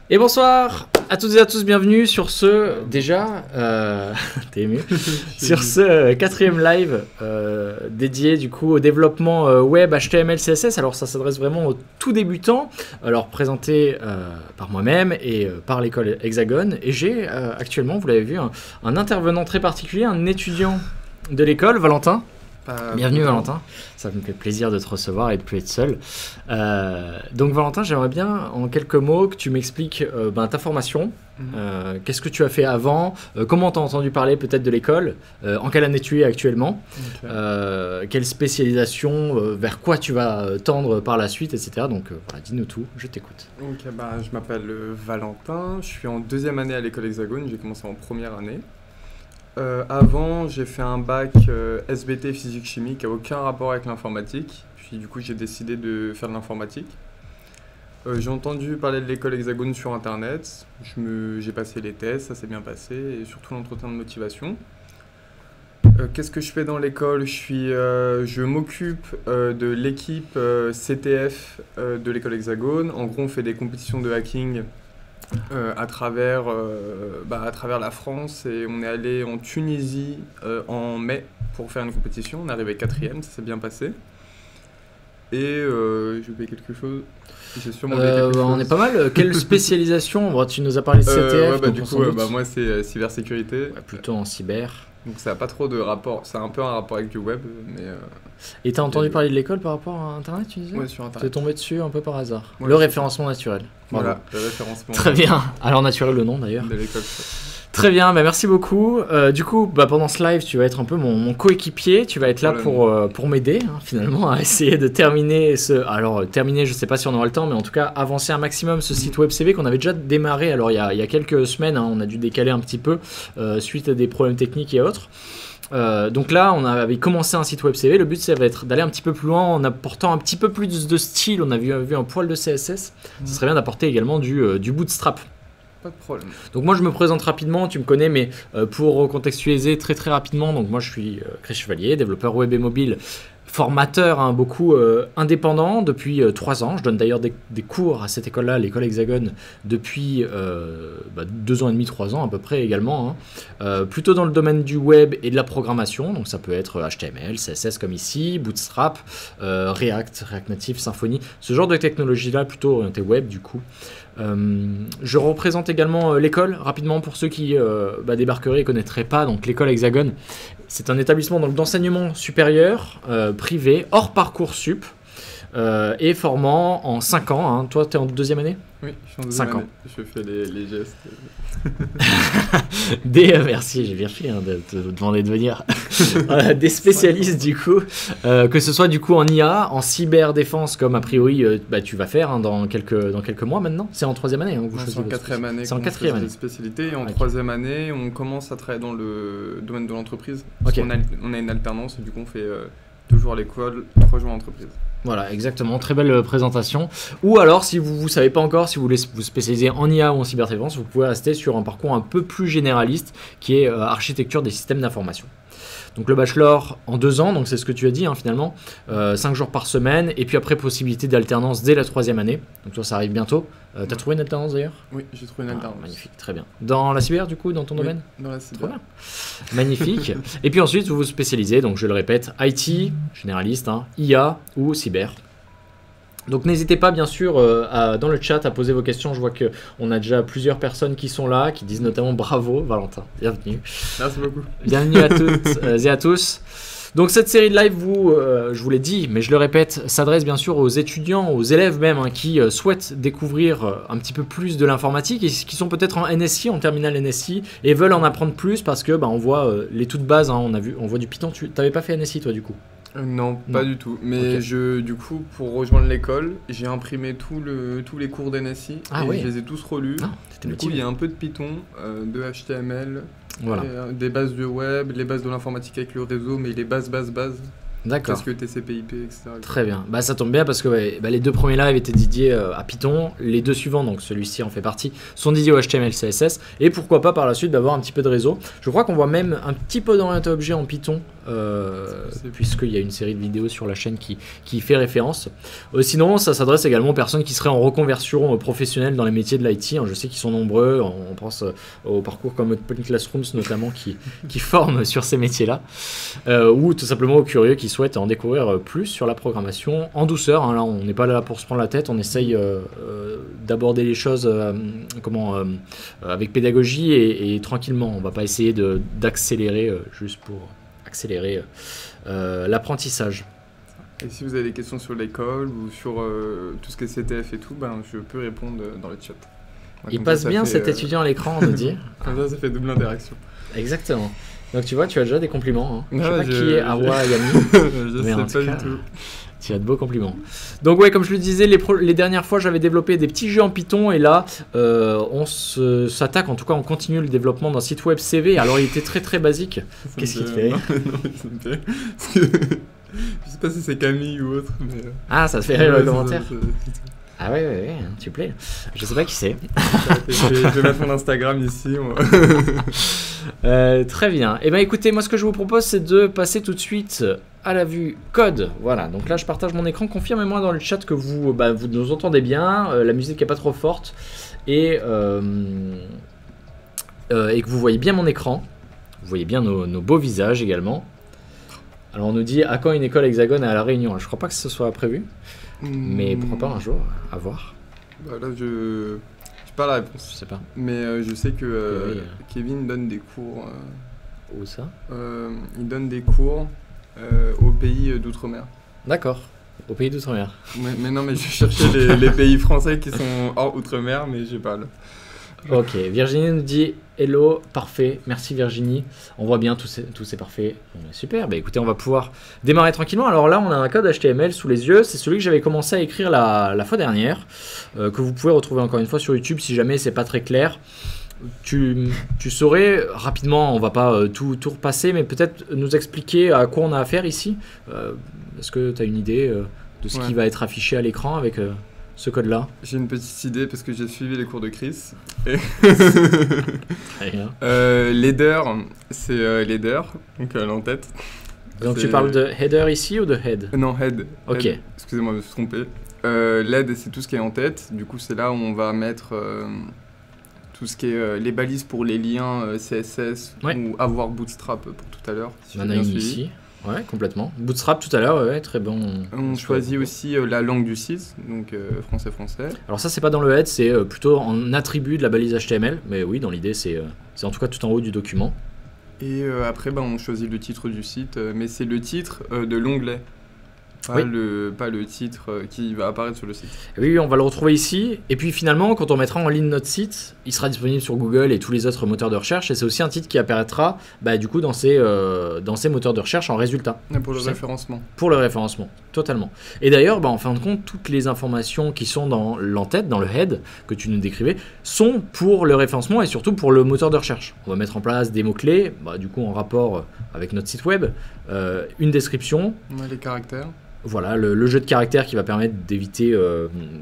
Et bonsoir à toutes et à tous, bienvenue sur ce, déjà, t'es ému, sur ce quatrième live dédié du coup au développement web HTML, CSS. Alors ça s'adresse vraiment aux tout débutants, alors présenté par moi-même et par l'école Hexagone. Et j'ai actuellement, vous l'avez vu, un intervenant très particulier, un étudiant de l'école, Valentin. Bienvenue Valentin, ça me fait plaisir de te recevoir et de ne plus être seul. Donc Valentin, j'aimerais bien en quelques mots que tu m'expliques ta formation, qu'est-ce que tu as fait avant, comment tu as entendu parler peut-être de l'école, en quelle année tu es actuellement, quelle spécialisation, vers quoi tu vas tendre par la suite, etc. Donc voilà, dis-nous tout, je t'écoute. Ok, je m'appelle Valentin, je suis en deuxième année à l'école Hexagone, j'ai commencé en première année. Avant, j'ai fait un bac SBT physique-chimie qui n'a aucun rapport avec l'informatique. Puis du coup, j'ai décidé de faire de l'informatique. J'ai entendu parler de l'école Hexagone sur Internet. J'ai passé les tests, ça s'est bien passé, et surtout l'entretien de motivation. Qu'est-ce que je fais dans l'école ? Je m'occupe de l'équipe CTF de l'école Hexagone. En gros, on fait des compétitions de hacking à travers la France, et on est allé en Tunisie en mai pour faire une compétition. On est arrivé 4e, ça s'est bien passé. Et j'ai oublié quelque chose. J'ai sûrement oublié quelque chose. On est pas mal. Quelle spécialisation ? Tu nous as parlé de CTF. Du coup, moi c'est cybersécurité. Ouais, plutôt en cyber. Donc ça n'a pas trop de rapport, c'est un peu un rapport avec du web, mais... Et t'as entendu parler de l'école par rapport à Internet, tu disais ? Ouais, sur Internet. T'es tombé dessus un peu par hasard. Ouais, le référencement naturel. Voilà, le référencement. Très bien. Alors naturel le nom d'ailleurs. De l'école. Très bien, merci beaucoup. Du coup, pendant ce live, tu vas être un peu mon coéquipier. Tu vas être là pour m'aider, finalement, à essayer de terminer terminer, je ne sais pas si on aura le temps, mais en tout cas, avancer un maximum ce site web CV qu'on avait déjà démarré. Alors, il y a quelques semaines, on a dû décaler un petit peu suite à des problèmes techniques et autres. Donc là, on avait commencé un site web CV. Le but, ça va être d'aller un petit peu plus loin en apportant un petit peu plus de style. On a vu un poil de CSS. Ce serait bien d'apporter également du bootstrap. Pas de problème. Donc moi je me présente rapidement, tu me connais, mais pour recontextualiser très très rapidement, donc moi je suis Chris Chevalier, développeur web et mobile, formateur beaucoup indépendant depuis 3 ans. Je donne d'ailleurs des cours à cette école-là, l'école Hexagone, depuis 2 ans et demi, 3 ans à peu près également. Plutôt dans le domaine du web et de la programmation, donc ça peut être HTML, CSS comme ici, Bootstrap, React Native, Symfony, ce genre de technologie-là plutôt orienté web du coup. Je représente également l'école rapidement pour ceux qui débarqueraient et ne connaîtraient pas. Donc l'école Hexagone, c'est un établissement d'enseignement supérieur privé hors Parcoursup et formant en 5 ans. Toi, tu es en deuxième année ? Oui, je suis en deuxième année. Je fais les gestes. Merci, j'ai bien fait de te demander de venir. Des spécialistes du coup, que ce soit du coup en IA, en cyberdéfense comme a priori tu vas faire dans quelques mois maintenant. C'est en 3e année. C'est en 4e année. C'est en 4e année. Spécialité, et en 3e année, on commence à travailler dans le domaine de l'entreprise. Okay. On a une alternance, et du coup on fait 2 jours à l'école, 3 jours à l'entreprise. Voilà, exactement, très belle présentation. Ou alors, si vous ne savez pas encore, si vous voulez vous spécialiser en IA ou en cyberdéfense, vous pouvez rester sur un parcours un peu plus généraliste qui est architecture des systèmes d'information. Donc le bachelor en 2 ans, donc c'est ce que tu as dit finalement, 5 jours par semaine, et puis après possibilité d'alternance dès la 3e année. Donc toi ça arrive bientôt. T'as trouvé une alternance d'ailleurs ? Oui, j'ai trouvé une alternance. Magnifique, très bien. Dans la cyber du coup, dans ton domaine ? Dans la cyber. Trop bien. Magnifique. Et puis ensuite vous vous spécialisez, donc je le répète, IT, généraliste, IA ou cyber. Donc n'hésitez pas bien sûr dans le chat à poser vos questions. Je vois qu'on a déjà plusieurs personnes qui sont là, qui disent notamment bravo Valentin, bienvenue. Merci beaucoup. Bienvenue à toutes et à tous. Donc cette série de live, je vous l'ai dit, mais je le répète, s'adresse bien sûr aux étudiants, aux élèves même, qui souhaitent découvrir un petit peu plus de l'informatique et qui sont peut-être en NSI, en terminale NSI, et veulent en apprendre plus parce que on voit les toutes bases, on voit du Python. Tu n'avais pas fait NSI toi du coup ? Non, pas du tout. Mais du coup, pour rejoindre l'école, j'ai imprimé tous les cours d'NSI et je les ai tous relus. Du coup, il y a un peu de Python, de HTML, des bases de web, les bases de l'informatique avec le réseau, mais les bases. D'accord. Parce que TCP/IP, etc. Très bien. Ça tombe bien parce que les 2 premiers lives étaient dédiés à Python. Les 2 suivants, donc celui-ci en fait partie, sont dédiés au HTML, CSS. Et pourquoi pas par la suite d'avoir un petit peu de réseau. Je crois qu'on voit même un petit peu d'orienté objet en Python puisqu'il y a une série de vidéos sur la chaîne qui y fait référence. Sinon, ça s'adresse également aux personnes qui seraient en reconversion professionnelle dans les métiers de l'IT. Je sais qu'ils sont nombreux, on pense au parcours comme Open Classrooms notamment qui forment sur ces métiers-là, ou tout simplement aux curieux qui souhaitent en découvrir plus sur la programmation en douceur. Là, on n'est pas là pour se prendre la tête, on essaye d'aborder les choses avec pédagogie et tranquillement. On ne va pas essayer d'accélérer juste pour accélérer l'apprentissage. Et si vous avez des questions sur l'école ou sur tout ce qui est CTF et tout, je peux répondre dans le chat. Il passe bien cet étudiant à l'écran, on nous dit. Comme ça fait double interaction. Exactement. Donc tu vois, tu as déjà des compliments. Je sais pas qui est Awa Yami. Je sais pas du tout. Tu as de beaux compliments. Donc ouais, comme je le disais, les dernières fois, j'avais développé des petits jeux en Python et là, on s'attaque, en tout cas, on continue le développement d'un site web CV. Alors, il était très très basique. Qu'est-ce qui te fait? Non, ça me fait. Parce que je sais pas si c'est Camille ou autre, mais. Ah, ça te fait rire le commentaire. Ah ouais, tu plais. Je sais pas qui c'est. Je vais mettre mon Instagram ici. Très bien. Et écoutez, moi ce que je vous propose c'est de passer tout de suite à la vue code. Voilà, donc là je partage mon écran. Confirmez-moi dans le chat que vous nous entendez bien, la musique n'est pas trop forte et que vous voyez bien mon écran. Vous voyez bien nos beaux visages également. Alors on nous dit à quand une école Hexagone à La Réunion. Je crois pas que ce soit prévu. Mais pourquoi pas un jour, à voir. Là, je pas la réponse. Je sais pas. Mais je sais que Kevin donne des cours. Où ça? Il donne des cours au pays d'outre-mer. D'accord, au pays d'outre-mer. Mais non, mais je cherchais les pays français qui sont hors outre-mer, mais j'ai pas là. Ok, Virginie nous dit hello, parfait, merci Virginie. On voit bien, tout c'est parfait. Super, écoutez, on va pouvoir démarrer tranquillement. Alors là, on a un code HTML sous les yeux. C'est celui que j'avais commencé à écrire la fois dernière, que vous pouvez retrouver encore une fois sur YouTube si jamais c'est pas très clair. Tu saurais rapidement, on va pas tout repasser, mais peut-être nous expliquer à quoi on a affaire ici. Est-ce que tu as une idée de ce qui va être affiché à l'écran avec ce code-là? J'ai une petite idée parce que j'ai suivi les cours de Chris. Très bien. L'header, c'est l'header, donc l'entête. Donc tu parles de header ici ou de head? Non, head. Ok. Head. Excusez-moi, je me suis trompé. Lead, c'est tout ce qui est en tête. Du coup, c'est là où on va mettre tout ce qui est les balises pour les liens CSS ou avoir Bootstrap pour tout à l'heure. Si on en a une ici. Ouais, complètement. Bootstrap tout à l'heure, ouais, très bon. On choisit aussi la langue du site, donc français. Alors ça, c'est pas dans le head, c'est plutôt en attribut de la balise HTML. Mais oui, dans l'idée, c'est en tout cas tout en haut du document. Et après, on choisit le titre du site, mais c'est le titre de l'onglet. Pas le titre qui va apparaître sur le site. Oui, on va le retrouver ici. Et puis finalement, quand on mettra en ligne notre site, il sera disponible sur Google et tous les autres moteurs de recherche. Et c'est aussi un titre qui apparaîtra du coup dans ces moteurs de recherche en résultat. Pour le référencement. Pour le référencement, totalement. Et d'ailleurs, en fin de compte, toutes les informations qui sont dans l'entête, dans le head que tu nous décrivais, sont pour le référencement et surtout pour le moteur de recherche. On va mettre en place des mots-clés, du coup en rapport avec notre site web, une description. Les caractères. Voilà, le jeu de caractères qui va permettre d'éviter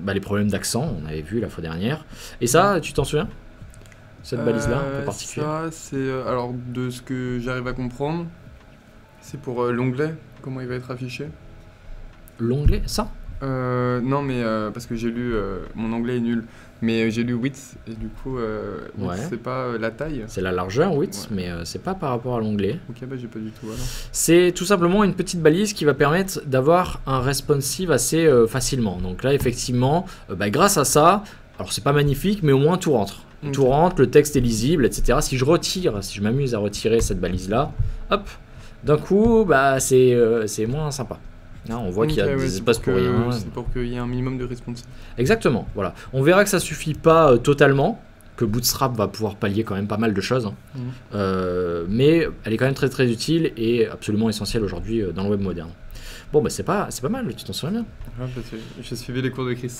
les problèmes d'accent, on avait vu la fois dernière. Et ça, tu t'en souviens? Cette balise-là, un peu particulière. Ça, c'est... alors, de ce que j'arrive à comprendre, c'est pour l'onglet, comment il va être affiché. L'onglet, ça? Non, mais parce que j'ai lu... mon anglais est nul. Mais j'ai lu width, et du coup, c'est pas la taille. C'est la largeur, width, mais c'est pas par rapport à l'onglet. Ok, j'ai pas du tout alors. C'est tout simplement une petite balise qui va permettre d'avoir un responsive assez facilement. Donc là, effectivement, grâce à ça, alors c'est pas magnifique, mais au moins tout rentre. Okay. Tout rentre, le texte est lisible, etc. Si je m'amuse à retirer cette balise-là, hop, d'un coup, c'est moins sympa. Là, on voit qu'il y a des espaces pour rien. C'est pour qu'il y ait un minimum de responsive. Exactement, voilà. On verra que ça suffit pas totalement, que Bootstrap va pouvoir pallier quand même pas mal de choses. Mais elle est quand même très très utile et absolument essentielle aujourd'hui dans le web moderne. Bon, c'est pas mal, tu t'en souviens bien. J'ai suivi les cours de Chris.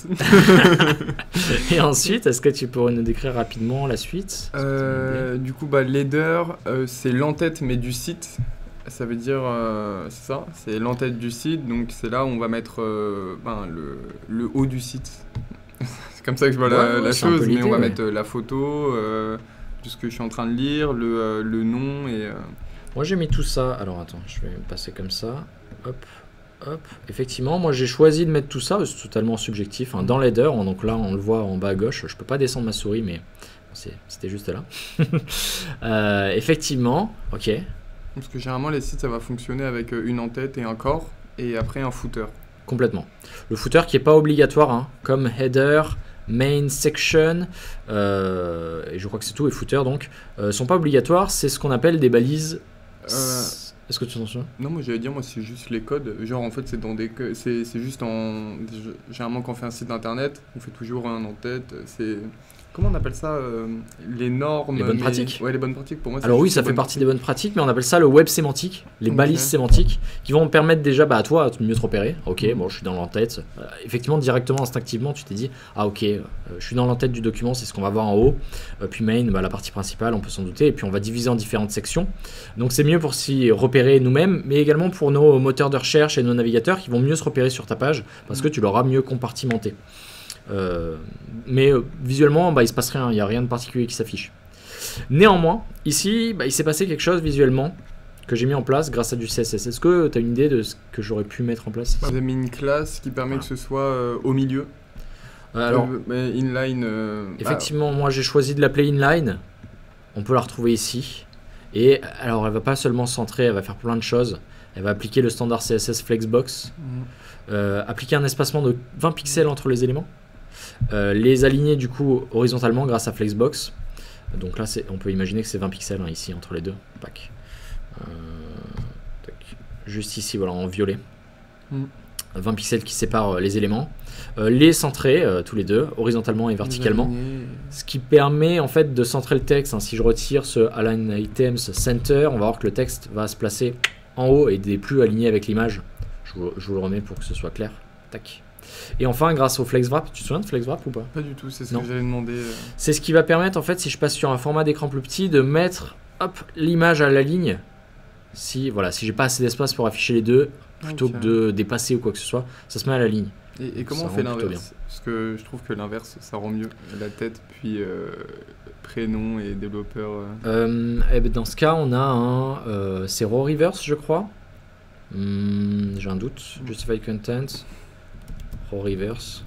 Et ensuite, est-ce que tu pourrais nous décrire rapidement la suite? Du coup, l'header, c'est l'entête mais du site. Ça veut dire, c'est ça, c'est l'entête du site, donc c'est là où on va mettre le haut du site. C'est comme ça que je vois la chose, mais on va mettre la photo, de ce que je suis en train de lire, le nom Moi j'ai mis tout ça. Alors attends, je vais me passer comme ça. Hop, hop. Effectivement, moi j'ai choisi de mettre tout ça, c'est totalement subjectif, hein, dans l'header. Donc là, on le voit en bas à gauche. Je peux pas descendre ma souris, mais c'était juste là. Effectivement, ok. Parce que généralement, les sites, ça va fonctionner avec une en-tête et un corps, et après un footer. Complètement. Le footer qui est pas obligatoire, hein, comme header, main section, et je crois que c'est tout, et footer donc, sont pas obligatoires. C'est ce qu'on appelle des balises. Est-ce que tu t'en souviens? Non, moi j'allais dire, moi c'est juste les codes. Genre en fait, c'est dans des. C'est juste en. Généralement, quand on fait un site internet, on fait toujours un en-tête. C'est. Comment on appelle ça les normes. Les bonnes pratiques. Ouais, les bonnes pratiques pour moi. Alors oui, ça fait partie des bonnes pratiques, mais on appelle ça le web sémantique, les balises sémantiques, qui vont permettre déjà à toi de mieux te repérer. Ok, bon, je suis dans l'entête. Effectivement, directement, instinctivement, tu t'es dit, ah ok, je suis dans l'entête du document, c'est ce qu'on va voir en haut. Puis main, la partie principale, on peut s'en douter, et puis on va diviser en différentes sections. Donc c'est mieux pour s'y repérer nous-mêmes, mais également pour nos moteurs de recherche et nos navigateurs qui vont mieux se repérer sur ta page, parce que tu l'auras mieux compartimenté. Mais visuellement, il se passe rien, il n'y a rien de particulier qui s'affiche. Néanmoins, ici, il s'est passé quelque chose visuellement que j'ai mis en place grâce à du CSS. Est-ce que tu as une idée de ce que j'aurais pu mettre en place? Vous avez mis une classe qui permet que ce soit au milieu. Alors, inline. effectivement, moi j'ai choisi de l'appeler inline. On peut la retrouver ici. Et alors, elle va pas seulement centrer, elle va faire plein de choses. Elle va appliquer le standard CSS Flexbox, appliquer un espacement de 20 pixels entre les éléments. Les aligner du coup horizontalement grâce à Flexbox. Donc là on peut imaginer que c'est 20 pixels hein, ici entre les deux. Juste ici voilà en violet. 20 pixels qui séparent les éléments. Les centrer tous les deux horizontalement et verticalement. Ce qui permet en fait de centrer le texte. Hein. Si je retire ce Align Items Center, on va voir que le texte va se placer en haut et n'est plus aligné avec l'image. Je vous le remets pour que ce soit clair. Tac. Et enfin, grâce au FlexWrap, tu te souviens de FlexWrap ou pas? Pas du tout, c'est ce que j'avais demandé. C'est ce qui va permettre, en fait, si je passe sur un format d'écran plus petit, de mettre l'image à la ligne. Si j'ai pas assez d'espace pour afficher les deux, plutôt que de dépasser ou quoi que ce soit, ça se met à la ligne. Et comment on fait l'inverse? Parce que je trouve que l'inverse, ça rend mieux. La tête, puis prénom et développeur. Dans ce cas, on a c'est Raw Reverse, je crois. J'ai un doute. Justified Content. Raw Reverse.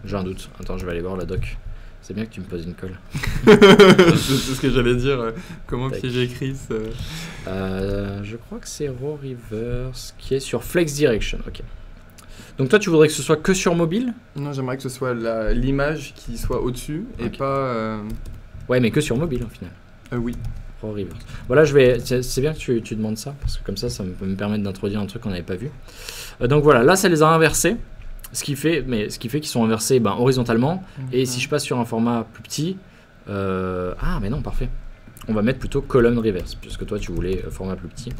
J'ai un doute. Attends, je vais aller voir la doc. C'est bien que tu me poses une colle. C'est ce que j'allais dire. Comment piéger Chris je crois que c'est Raw Reverse qui est sur Flex Direction. Ok. Donc toi, tu voudrais que ce soit que sur mobile? Non, j'aimerais que ce soit l'image qui soit au-dessus et pas... Ouais, mais que sur mobile au final. Oui. Raw Reverse. Voilà, c'est bien que tu demandes ça, parce que comme ça peut me permettre d'introduire un truc qu'on n'avait pas vu. Donc voilà, là, ça les a inversés. Ce qui fait qu'ils sont inversés horizontalement. Et si je passe sur un format plus petit... Ah, mais non, parfait. On va mettre plutôt column reverse, puisque toi, tu voulais format plus petit.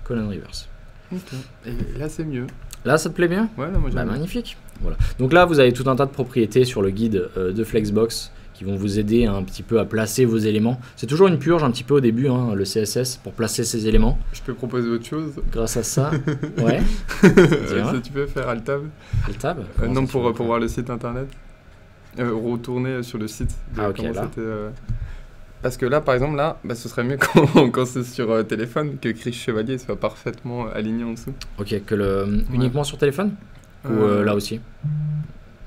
Column reverse. Okay. Et là, c'est mieux. Là, ça te plaît bien? Ouais, là, moi j'aime. Magnifique. Voilà. Donc là, vous avez tout un tas de propriétés sur le guide de Flexbox qui vont vous aider un petit peu à placer vos éléments. C'est toujours une purge un petit peu au début, hein, le CSS, pour placer ces éléments. Je peux proposer autre chose? Grâce à ça, ouais. Ça, tu peux faire Alt-Tab? Alt-Tab? Non, pour voir le site internet. Retourner sur le site. Ok, là. Parce que là, par exemple, ce serait mieux quand c'est sur téléphone, que Chris Chevalier soit parfaitement aligné en dessous. Ok, uniquement sur téléphone? Ou là aussi?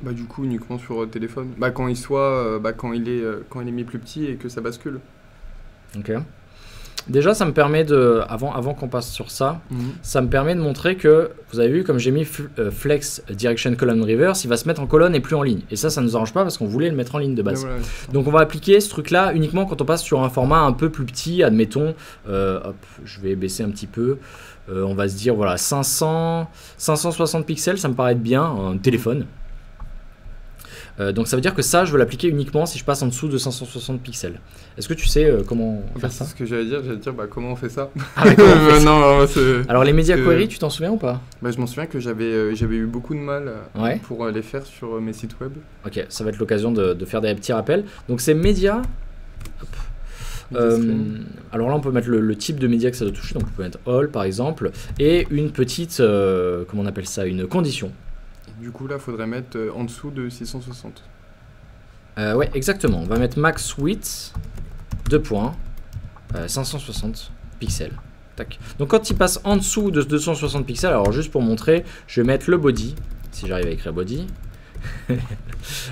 Du coup, uniquement sur téléphone. Quand il soit, quand il est mis plus petit et que ça bascule. Ok. Déjà, ça me permet avant qu'on passe sur ça, ça me permet de montrer que, vous avez vu, comme j'ai mis Flex Direction Column Reverse, il va se mettre en colonne et plus en ligne. Et ça nous arrange pas parce qu'on voulait le mettre en ligne de base. Voilà, donc on va appliquer ce truc-là uniquement quand on passe sur un format un peu plus petit, admettons, je vais baisser un petit peu, on va se dire, voilà, 560 pixels, ça me paraît bien, un téléphone. Donc ça veut dire que ça, je veux l'appliquer uniquement si je passe en dessous de 560 pixels. Est-ce que tu sais comment faire ça? C'est ce que j'allais dire comment on fait ça? Non, alors les media query, tu t'en souviens ou pas? Je m'en souviens que j'avais eu beaucoup de mal pour les faire sur mes sites web. Ok, ça va être l'occasion de faire des petits rappels. Donc c'est média. Alors là on peut mettre le type de média que ça doit toucher, donc on peut mettre all par exemple, et une petite, comment on appelle ça, une condition. Du coup, là, il faudrait mettre en dessous de 660. Ouais, exactement. On va mettre max width, 2 points, 560 pixels. Tac. Donc quand il passe en dessous de 260 pixels, alors juste pour montrer, je vais mettre le body, si j'arrive à écrire body,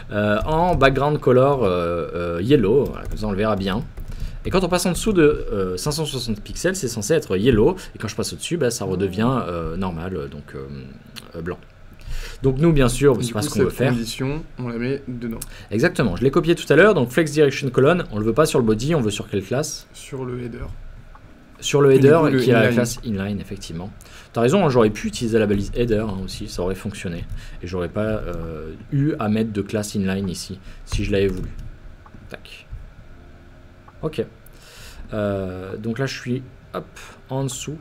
en background color yellow, voilà, comme ça on le verra bien. Et quand on passe en dessous de 560 pixels, c'est censé être yellow, et quand je passe au-dessus, bah, ça redevient normal, donc blanc. Donc nous, bien sûr, c'est pas ce qu'on veut faire. Condition, on la met dedans. Exactement, je l'ai copié tout à l'heure, donc flex direction colon, on le veut pas sur le body, on veut sur quelle classe? Sur le header. Sur le header, coup, qui est la inline. classe inline, effectivement. T'as raison, j'aurais pu utiliser la balise header aussi, ça aurait fonctionné. Et j'aurais pas eu à mettre de classe inline ici, si je l'avais voulu. Tac. Ok. Donc là, je suis hop, en dessous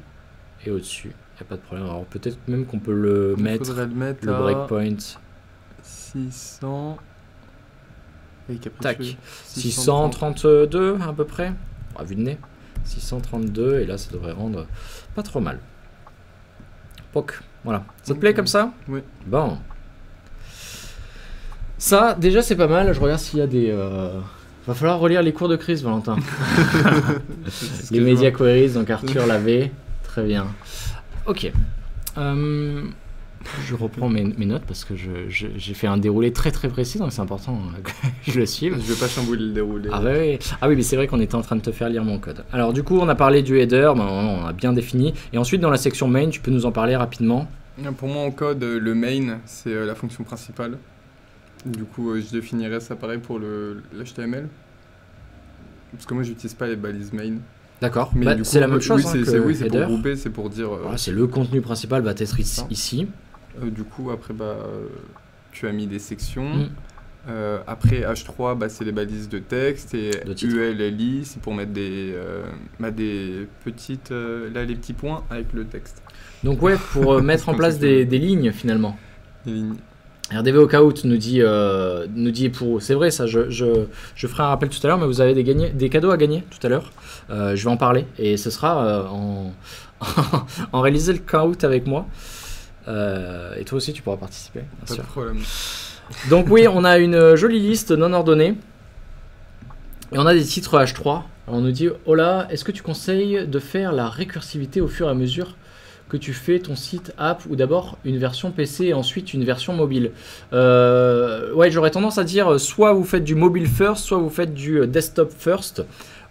et au-dessus. Il n'y a pas de problème. Alors peut-être même qu'on peut le mettre, faudrait le mettre le à breakpoint. 600. Et Tac. capricieux. 632 à peu près. À vue de nez. 632 et là, ça devrait rendre pas trop mal. Poc. Voilà. Ça te plaît comme ça? Oui. Bon. Ça, déjà, c'est pas mal. Je regarde s'il y a des... Va falloir relire les cours de Chris, Valentin. Les media queries, donc Arthur l'avait. Très bien. Ok. Je reprends mes notes parce que j'ai fait un déroulé très très précis, donc c'est important que je le suive. Je vais pas chambouler le déroulé. Ah, ouais. Ah oui, mais c'est vrai qu'on était en train de te faire lire mon code. Alors du coup, on a parlé du header, ben, on a bien défini. Et ensuite, dans la section main, tu peux nous en parler rapidement? Pour moi, en code, le main, c'est la fonction principale. Du coup, je définirais ça pareil pour l'HTML. Parce que moi, j'utilise pas les balises main. D'accord, Mais bah, du coup, c'est la même chose oui, hein, que oui, c'est pour header. grouper, c'est pour dire... Voilà, c'est le contenu principal va être ici. du coup, après, tu as mis des sections. Mm. Après, H3, c'est les balises de texte. Et De titre. ULLI, c'est pour mettre des petites... là, les petits points avec le texte. Donc ouais, pour mettre en place des lignes finalement. Les lignes. RDV au Caout nous dit pour c'est vrai ça, je ferai un rappel tout à l'heure, mais vous avez des cadeaux à gagner tout à l'heure. Je vais en parler et ce sera en réaliser le Caout avec moi. Et toi aussi tu pourras participer. Bien Pas sûr. de problème. Donc oui, on a une jolie liste non ordonnée. Et on a des titres H3. Alors on nous dit, oh là, est-ce que tu conseilles de faire la récursivité au fur et à mesure que tu fais ton site app ou d'abord une version PC et ensuite une version mobile? Ouais, j'aurais tendance à dire soit vous faites du mobile first, soit vous faites du desktop first.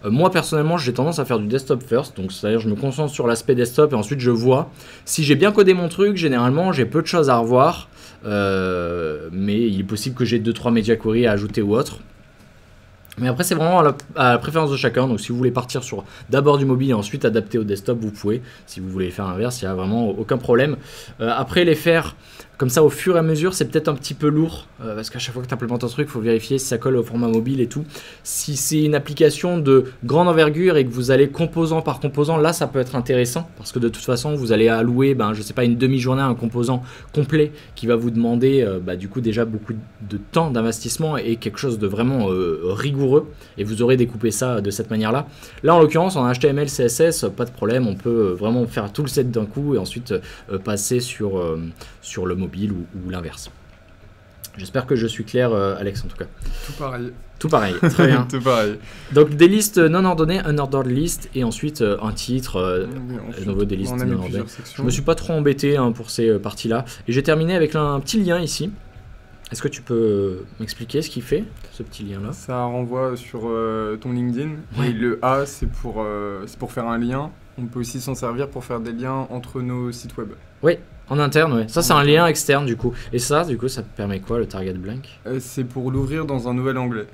Moi personnellement, j'ai tendance à faire du desktop first, donc c'est-à-dire je me concentre sur l'aspect desktop et ensuite je vois. Si j'ai bien codé mon truc, généralement j'ai peu de choses à revoir, mais il est possible que j'ai 2-3 media queries à ajouter ou autre. Mais après, c'est vraiment à la préférence de chacun. Donc, si vous voulez partir sur d'abord du mobile et ensuite adapter au desktop, vous pouvez. Si vous voulez faire l'inverse, il n'y a vraiment aucun problème. Après, les faire comme ça au fur et à mesure, c'est peut-être un petit peu lourd. Parce qu'à chaque fois que tu implémentes un truc, il faut vérifier si ça colle au format mobile et tout. Si c'est une application de grande envergure et que vous allez composant par composant, là, ça peut être intéressant. Parce que de toute façon, vous allez allouer, je sais pas, une demi-journée à un composant complet qui va vous demander, du coup, déjà beaucoup de temps d'investissement et quelque chose de vraiment rigoureux. Et vous aurez découpé ça de cette manière-là. Là, en l'occurrence, en HTML, CSS, pas de problème. On peut vraiment faire tout le set d'un coup et ensuite passer sur le mobile ou l'inverse. J'espère que je suis clair, Alex, en tout cas. Tout pareil. Tout pareil, très bien. Tout pareil. Donc des listes non ordonnées, unordered list, et ensuite un titre, Ensuite, à nouveau des listes on a non mis ordonnées. plusieurs sections. Je me suis pas trop embêté pour ces parties-là. Et j'ai terminé avec un petit lien ici. Est-ce que tu peux m'expliquer ce qu'il fait, ce petit lien-là? Ça renvoie sur ton LinkedIn. Ouais. Et le A, c'est pour faire un lien. On peut aussi s'en servir pour faire des liens entre nos sites web. Oui, en interne, ouais. Ça, c'est un lien externe, du coup. Et ça, du coup, ça permet quoi, le target blank? C'est pour l'ouvrir dans un nouvel onglet.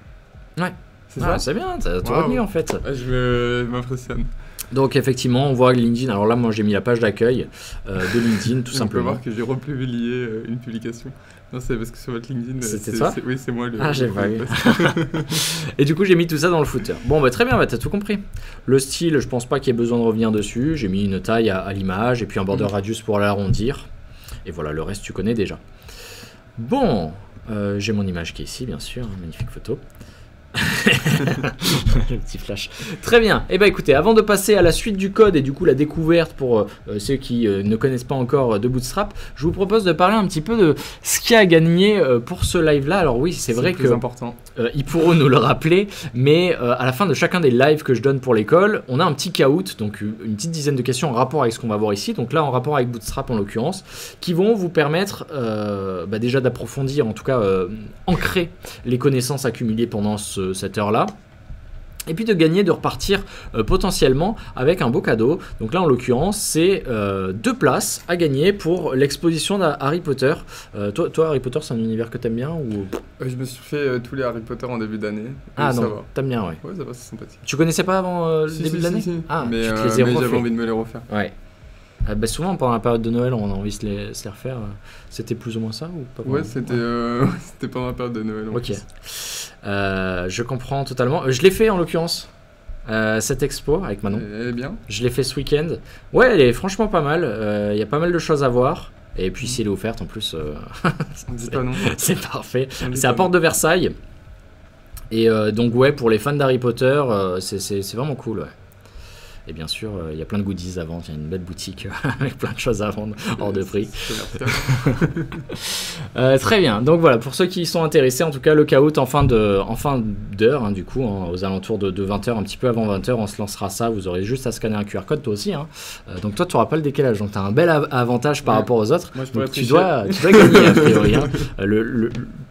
Ouais. C'est ça? C'est bien, t'as tout Wow. retenu, en fait. Je m'impressionne. Donc, effectivement, on voit LinkedIn. Alors là, moi, j'ai mis la page d'accueil de LinkedIn, tout On peut simplement. voir que j'ai republié une publication. Non, c'est parce que sur votre LinkedIn... C'était toi? Oui, c'est moi. Ah, j'ai pas vu. Et du coup, j'ai mis tout ça dans le footer. Bon, très bien, t'as tout compris. Le style, je pense pas qu'il y ait besoin de revenir dessus. J'ai mis une taille à l'image et puis un border radius pour l'arrondir. Et voilà, le reste, tu connais déjà. Bon, j'ai mon image qui est ici, bien sûr. Magnifique photo. Le petit flash. Très bien. Et écoutez, avant de passer à la suite du code et du coup la découverte pour ceux qui ne connaissent pas encore de Bootstrap, je vous propose de parler un petit peu de ce qu'il y a à gagner pour ce live-là. Alors oui, c'est vrai que important. Ils pourront nous le rappeler, mais à la fin de chacun des lives que je donne pour l'école, on a un petit caout, donc une petite dizaine de questions en rapport avec ce qu'on va voir ici. Donc là, en rapport avec Bootstrap en l'occurrence, qui vont vous permettre déjà d'approfondir, en tout cas ancrer les connaissances accumulées pendant cette heure-là. Et puis de gagner, de repartir potentiellement avec un beau cadeau. Donc là en l'occurrence c'est 2 places à gagner pour l'exposition d'Harry Potter. Toi Harry Potter c'est un univers que t'aimes bien ou... Je me suis fait tous les Harry Potter en début d'année. Ah non, t'aimes bien, ouais. Ouais, ça va, c'est sympathique. Tu connaissais pas avant le début de l'année? Ah, mais j'avais envie de me les refaire. Ouais. Souvent pendant la période de Noël on a envie de se les refaire. C'était plus ou moins ça ou pas? Ouais, c'était pendant la période de Noël. Ok. Je comprends totalement. Je l'ai fait en l'occurrence. Cette expo avec Manon. Elle est bien. Je l'ai fait ce week-end. Ouais, elle est franchement pas mal. Y a pas mal de choses à voir. Et puis si elle est offerte en plus, c'est parfait. C'est à Porte de Versailles. Et donc ouais, pour les fans d'Harry Potter, c'est vraiment cool. Ouais. Et bien sûr, il y a plein de goodies à vendre. Il y a une belle boutique avec plein de choses à vendre hors de prix. Très bien. Donc voilà, pour ceux qui sont intéressés, en tout cas, le caout en fin d'heure, hein, du coup, hein, aux alentours de 20h, un petit peu avant 20h, on se lancera ça. Vous aurez juste à scanner un QR code, toi aussi. Hein. Donc toi, tu n'auras pas le décalage. Donc tu as un bel avantage par rapport aux autres. Moi, donc tu dois gagner, a priori. Hein.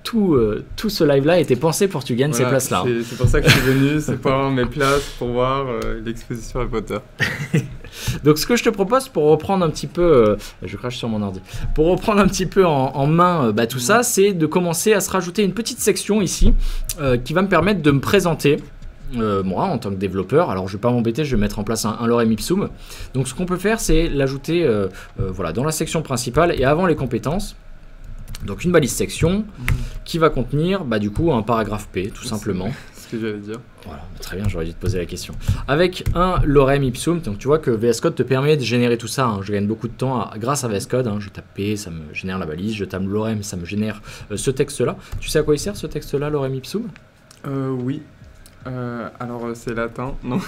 Tout ce live-là était pensé pour que tu gagnes ces places-là. C'est pour ça que je suis venu. C'est pour avoir mes places, pour voir l'exposition Harry Potter. Donc ce que je te propose pour reprendre un petit peu je crache sur mon ordi, pour reprendre un petit peu en main tout ça, c'est de commencer à se rajouter une petite section ici qui va me permettre de me présenter moi en tant que développeur. Alors je vais pas m'embêter, je vais mettre en place un lorem ipsum. Donc ce qu'on peut faire c'est l'ajouter voilà, dans la section principale et avant les compétences. Donc une balise section qui va contenir du coup un paragraphe P tout simplement. C'est ce que j'allais dire. Voilà, très bien, j'aurais dû te poser la question. Avec un lorem ipsum, donc tu vois que VS Code te permet de générer tout ça. Hein. Je gagne beaucoup de temps grâce à VS Code. Hein. Je tape P, ça me génère la balise. Je tape lorem, ça me génère ce texte-là. Tu sais à quoi il sert ce texte-là, lorem ipsum? Oui. Alors c'est latin, non,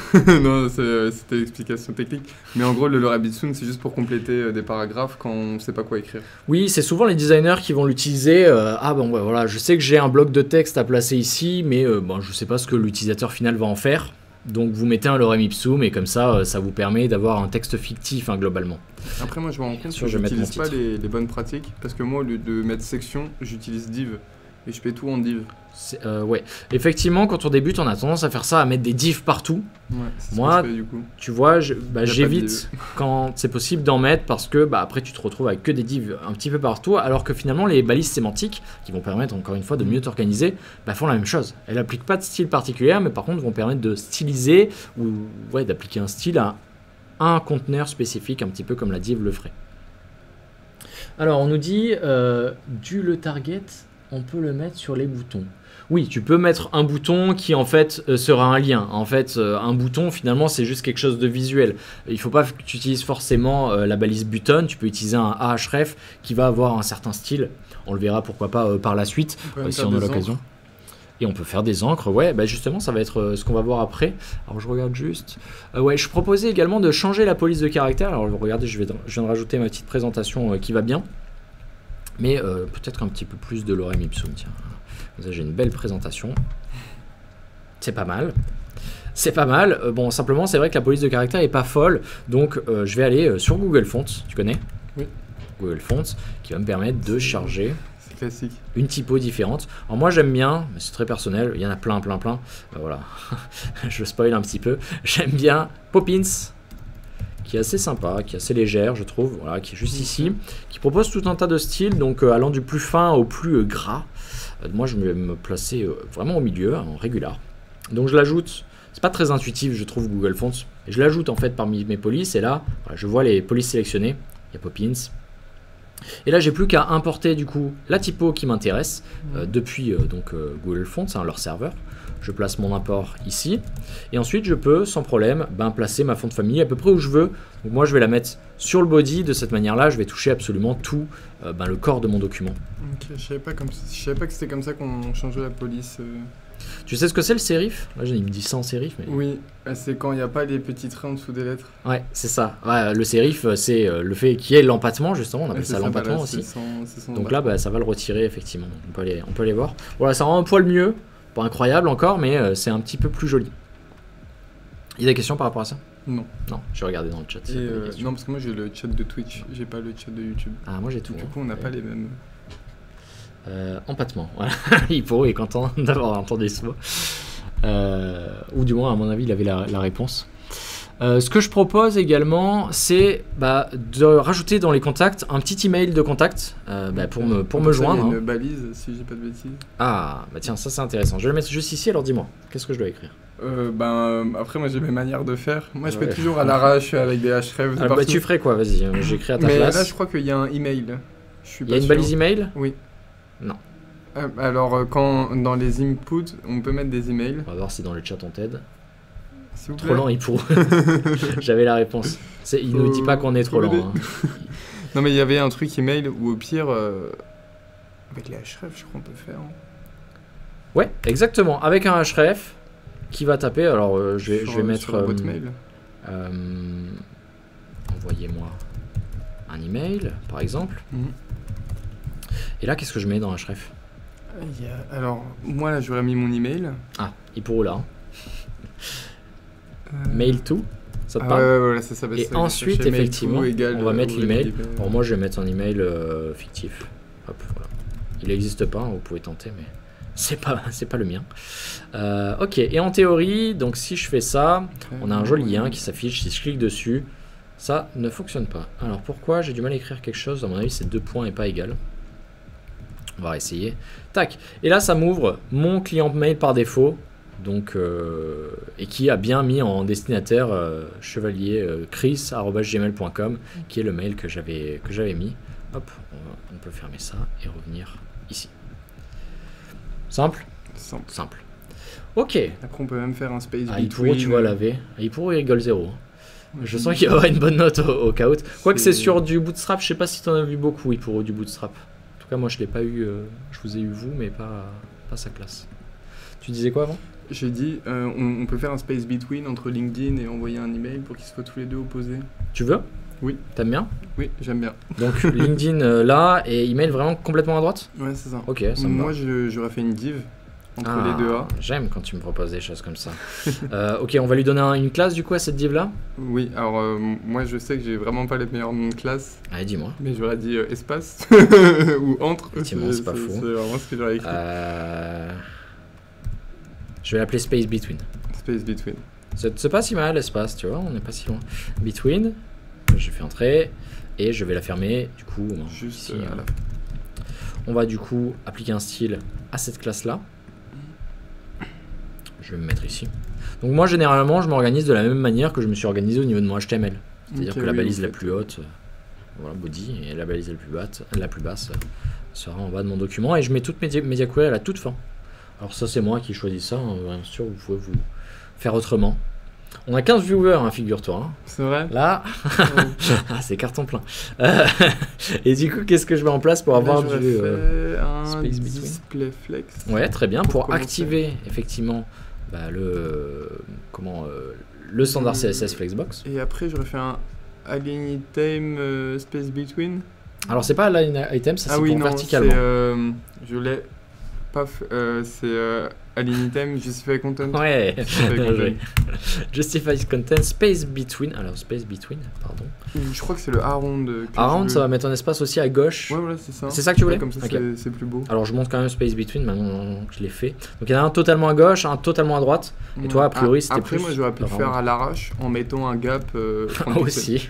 non c'était l'explication technique, mais en gros le lorem ipsum c'est juste pour compléter des paragraphes quand on ne sait pas quoi écrire. Oui, c'est souvent les designers qui vont l'utiliser, voilà, je sais que j'ai un bloc de texte à placer ici, mais je ne sais pas ce que l'utilisateur final va en faire, donc vous mettez un lorem ipsum et comme ça, ça vous permet d'avoir un texte fictif globalement. Après moi je me rends compte que je n'utilise pas les bonnes pratiques, parce que moi au lieu de mettre section, j'utilise div. Et je fais tout en div. Ouais, effectivement, quand on débute, on a tendance à faire ça, à mettre des divs partout. Ouais, c'est moi, ce que je fais, du coup. Tu vois, j'évite quand c'est possible d'en mettre parce que après tu te retrouves avec que des divs un petit peu partout, alors que finalement les balises sémantiques, qui vont permettre encore une fois de mieux t'organiser, font la même chose. Elles n'appliquent pas de style particulier, mais par contre vont permettre de styliser ou d'appliquer un style à un conteneur spécifique, un petit peu comme la div le ferait. Alors on nous dit le target. On peut le mettre sur les boutons. Oui, tu peux mettre un bouton qui en fait sera un lien. En fait, un bouton finalement c'est juste quelque chose de visuel. Il ne faut pas que tu utilises forcément la balise button. Tu peux utiliser un ahref qui va avoir un certain style. On le verra pourquoi pas par la suite si on a l'occasion. Et on peut faire des encres, ouais, justement ça va être ce qu'on va voir après. Alors je regarde juste. Je proposais également de changer la police de caractère. Alors regardez, je viens de rajouter ma petite présentation qui va bien. Mais peut-être un petit peu plus de lorem ipsum, tiens. J'ai une belle présentation. C'est pas mal. C'est pas mal. Bon, simplement, c'est vrai que la police de caractère est pas folle. Donc, je vais aller sur Google Fonts. Tu connais? Oui. Google Fonts, qui va me permettre de charger classique. Une typo différente. Alors moi, j'aime bien, mais c'est très personnel. Il y en a plein. Voilà. Je spoil un petit peu. J'aime bien Poppins, qui est assez sympa, qui est assez légère, je trouve, voilà, qui est juste ici, qui propose tout un tas de styles, donc allant du plus fin au plus gras. Moi, je vais me placer vraiment au milieu, en régular. Donc, je l'ajoute. C'est pas très intuitif, je trouve, Google Fonts. Et je l'ajoute en fait parmi mes polices, et là, voilà, je vois les polices sélectionnées. Il y a Poppins. Et là, j'ai plus qu'à importer du coup la typo qui m'intéresse depuis Google Fonts, leur serveur. Je place mon import ici et ensuite je peux sans problème placer ma font de famille à peu près où je veux. Donc moi je vais la mettre sur le body, de cette manière là je vais toucher absolument tout le corps de mon document. Ok, je savais pas que c'était comme ça qu'on changeait la police. Tu sais ce que c'est le sérif? Là, il me dit sans sérif, mais... Oui, c'est quand il n'y a pas les petits traits en dessous des lettres. Ouais, c'est ça. Ouais, le sérif, c'est le fait qu'il y ait l'empattement, justement. On appelle ça l'empattement voilà, aussi. c'est son Donc là, bah, ça va le retirer, effectivement. On peut aller voir. Voilà, ça rend un poil mieux. Pas incroyable encore, mais c'est un petit peu plus joli. Il y a des questions par rapport à ça? Non. Non, je vais regarder dans le chat. Non, parce que moi j'ai le chat de Twitch, j'ai pas le chat de YouTube. Ah, moi j'ai tout. Du coup, on n'a pas les mêmes. Empattement, voilà. Hippo est content d'avoir entendu ce mot. Ou du moins, à mon avis, il avait la réponse. Ce que je propose également, c'est de rajouter dans les contacts un petit email de contact pour me joindre. Il y a une balise, si j'ai pas de bêtises. Ah, bah tiens, ça c'est intéressant. Je vais le mettre juste ici, alors dis-moi, qu'est-ce que je dois écrire? Après, moi j'ai mes manières de faire. Moi je fais toujours à l'arrache avec des hrefs. Bah, tu ferais quoi? Vas-y, j'écris à ta place. Mais là, je crois qu'il y a un email. Il y a une balise email? Oui. Non. Alors, quand dans les inputs, on peut mettre des emails. On va voir si dans le chat on t'aide. S'il vous plaît. Trop lent, Hippo. J'avais la réponse. Il nous dit pas qu'on est trop lent. Hein. Non, mais il y avait un truc email ou au pire, avec les hrefs, je crois qu'on peut faire. Ouais, exactement. Avec un href qui va taper. Alors, je vais mettre. Sur la boîte mail. Envoyez-moi un email, par exemple. Et là, qu'est-ce que je mets dans href? Alors, moi là, j'aurais mis mon email. Ah, Hippo là. Mail to, ça te parle? Ouais, voilà, c'est ça. Et ensuite, effectivement, on va mettre l'email. Alors moi, je vais mettre un email fictif. Hop, voilà. Il n'existe pas, vous pouvez tenter, mais c'est pas le mien. Ok, et en théorie, donc si je fais ça, on a un joli lien qui s'affiche. Si je clique dessus, ça ne fonctionne pas. Alors pourquoi j'ai du mal à écrire quelque chose? À mon avis, c'est 2 points et pas égal. On va essayer. Tac. Et là, ça m'ouvre mon client mail par défaut. Donc, et qui a bien mis en destinataire chevalier chris@gmail.com, qui est le mail que j'avais mis. Hop, on peut fermer ça et revenir ici. Simple. Ok. Après, on peut même faire un space between. Hippo, tu vois laver. Hippo, il rigole 0. Je sens qu'il y aura une bonne note au caout. Quoique c'est sur du bootstrap, je sais pas si tu en as vu beaucoup, Hippo, du bootstrap. En tout cas, moi je l'ai pas eu. Je vous ai eu vous, mais pas sa classe. Tu disais quoi avant? J'ai dit, on peut faire un space between entre LinkedIn et envoyer un email pour qu'ils soient tous les deux opposés. Tu veux? Oui. T'aimes bien? Oui, j'aime bien. Donc LinkedIn là et email vraiment complètement à droite? Ouais, c'est ça. Ok, ça me va. Moi, j'aurais fait une div entre les deux A. J'aime quand tu me proposes des choses comme ça. Ok, on va lui donner une classe du coup à cette div là? Oui, alors moi je sais que j'ai vraiment pas les meilleurs noms de classe. Allez, dis-moi. Mais j'aurais dit espace ou entre. Effectivement, c'est pas fou. C'est vraiment ce que j'aurais écrit. Je vais l'appeler Space Between. Space Between. C'est pas si mal l'espace, tu vois, on n'est pas si loin. Between, je fais entrer et je vais la fermer du coup. Juste ici, on va du coup appliquer un style à cette classe là. Je vais me mettre ici. Donc moi généralement je m'organise de la même manière que je me suis organisé au niveau de mon HTML. C'est-à-dire que la balise la plus haute, voilà, body, et la balise la plus basse sera en bas de mon document et je mets toutes mes media queries à la toute fin. Alors ça c'est moi qui choisis ça, hein. Bien sûr vous pouvez vous faire autrement. On a 15 viewers, hein, figure-toi. Hein. C'est vrai? Là, c'est carton plein. Et du coup, qu'est-ce que je mets en place pour avoir du un Space display flex? Ouais, très bien. Pour commencer. activer effectivement le standard CSS Flexbox. Et après, j'aurais fait un align item space between. Alors, c'est pas align item, ça c'est pour verticalement. Je l'ai pas fait. C'est align item, justify content. Ouais, justify content, space between. Alors, space between, pardon. Je crois que c'est le around. Around, ça va mettre un espace aussi à gauche. Ouais, voilà, c'est ça. C'est ça que tu voulais? Comme ça, okay. C'est plus beau. Alors, je montre quand même space between maintenant que je l'ai fait. Donc, il y en a un totalement à gauche, un totalement à droite. Et toi, a priori, c'était plus. Après, moi, j'aurais pu le faire à l'arrache en mettant un gap. Aussi.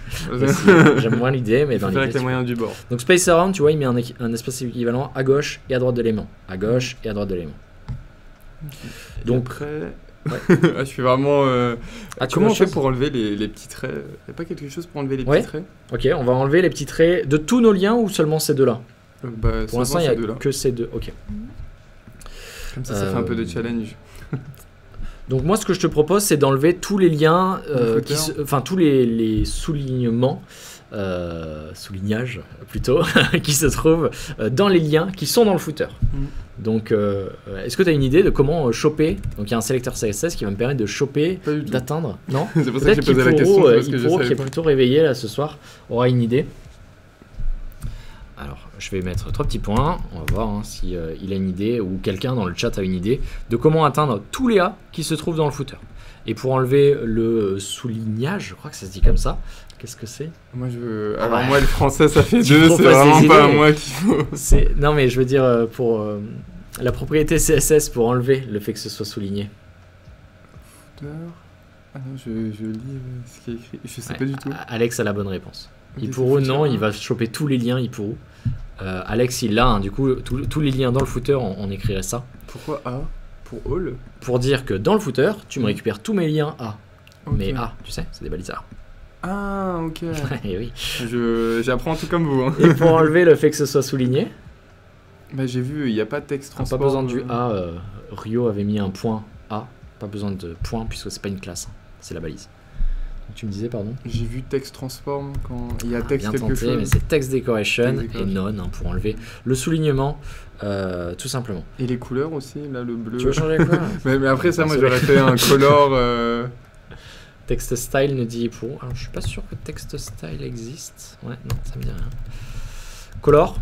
J'aime moins l'idée, mais dans l'idée. Avec les moyens du bord. Donc, space around, tu vois, il met un espace équivalent à gauche et à droite de l'élément. À gauche et à droite de l'élément. Donc après, je suis vraiment. Comment on fait pour enlever les petits traits? Il n'y a pas quelque chose pour enlever les petits traits? Ok, on va enlever les petits traits de tous nos liens ou seulement ces deux-là? Pour l'instant, il n'y a que ces deux. Ok. Comme ça fait un peu de challenge. Donc moi, ce que je te propose, c'est d'enlever tous les liens, enfin tous les soulignements, soulignages plutôt, qui se trouvent dans les liens qui sont dans le footer. Donc, est-ce que tu as une idée de comment choper? Donc il y a un sélecteur CSS qui va me permettre de choper, d'atteindre. Non. C'est pour ça que j'ai posé la question. Ipuro, qui est plutôt réveillé là ce soir, aura une idée. Alors, je vais mettre 3 petits points. On va voir hein, si il a une idée ou quelqu'un dans le chat a une idée de comment atteindre tous les A qui se trouvent dans le footer. Et pour enlever le soulignage, je crois que ça se dit comme ça. Qu'est-ce que c'est? Moi, alors moi, le français, ça fait 2. C'est vraiment pas à moi qu'il faut. Non, mais je veux dire pour la propriété CSS pour enlever le fait que ce soit souligné. Footer. Ah non, je lis ce qui est écrit. Je sais pas du tout. Alex a la bonne réponse. Ipuro, non, il va choper tous les liens Ipuro. Alex, il l'a, hein, du coup, tous les liens dans le footer, on écrirait ça. Pourquoi A? Pour all? Pour dire que dans le footer, tu me récupères tous mes liens A. Okay. Mais A, tu sais, c'est des balises A. Ah, ok. Et oui. J'apprends tout comme vous. Hein. Et pour enlever le fait que ce soit souligné, bah, j'ai vu, il n'y a pas de texte transport. Pas besoin du A. Rio avait mis un point A. Pas besoin de point puisque c'est pas une classe, hein, c'est la balise. Tu me disais, pardon? J'ai vu text transform quand il y a texte bien quelque tenté, chose. Mais c'est text decoration et none hein, pour enlever le soulignement, tout simplement. Et les couleurs aussi, là le bleu. Tu veux changer quoi? mais après ça, moi j'aurais fait un color. Text style nous dit pour. Alors je suis pas sûr que text style existe. Ouais, non, ça me dit rien. Color?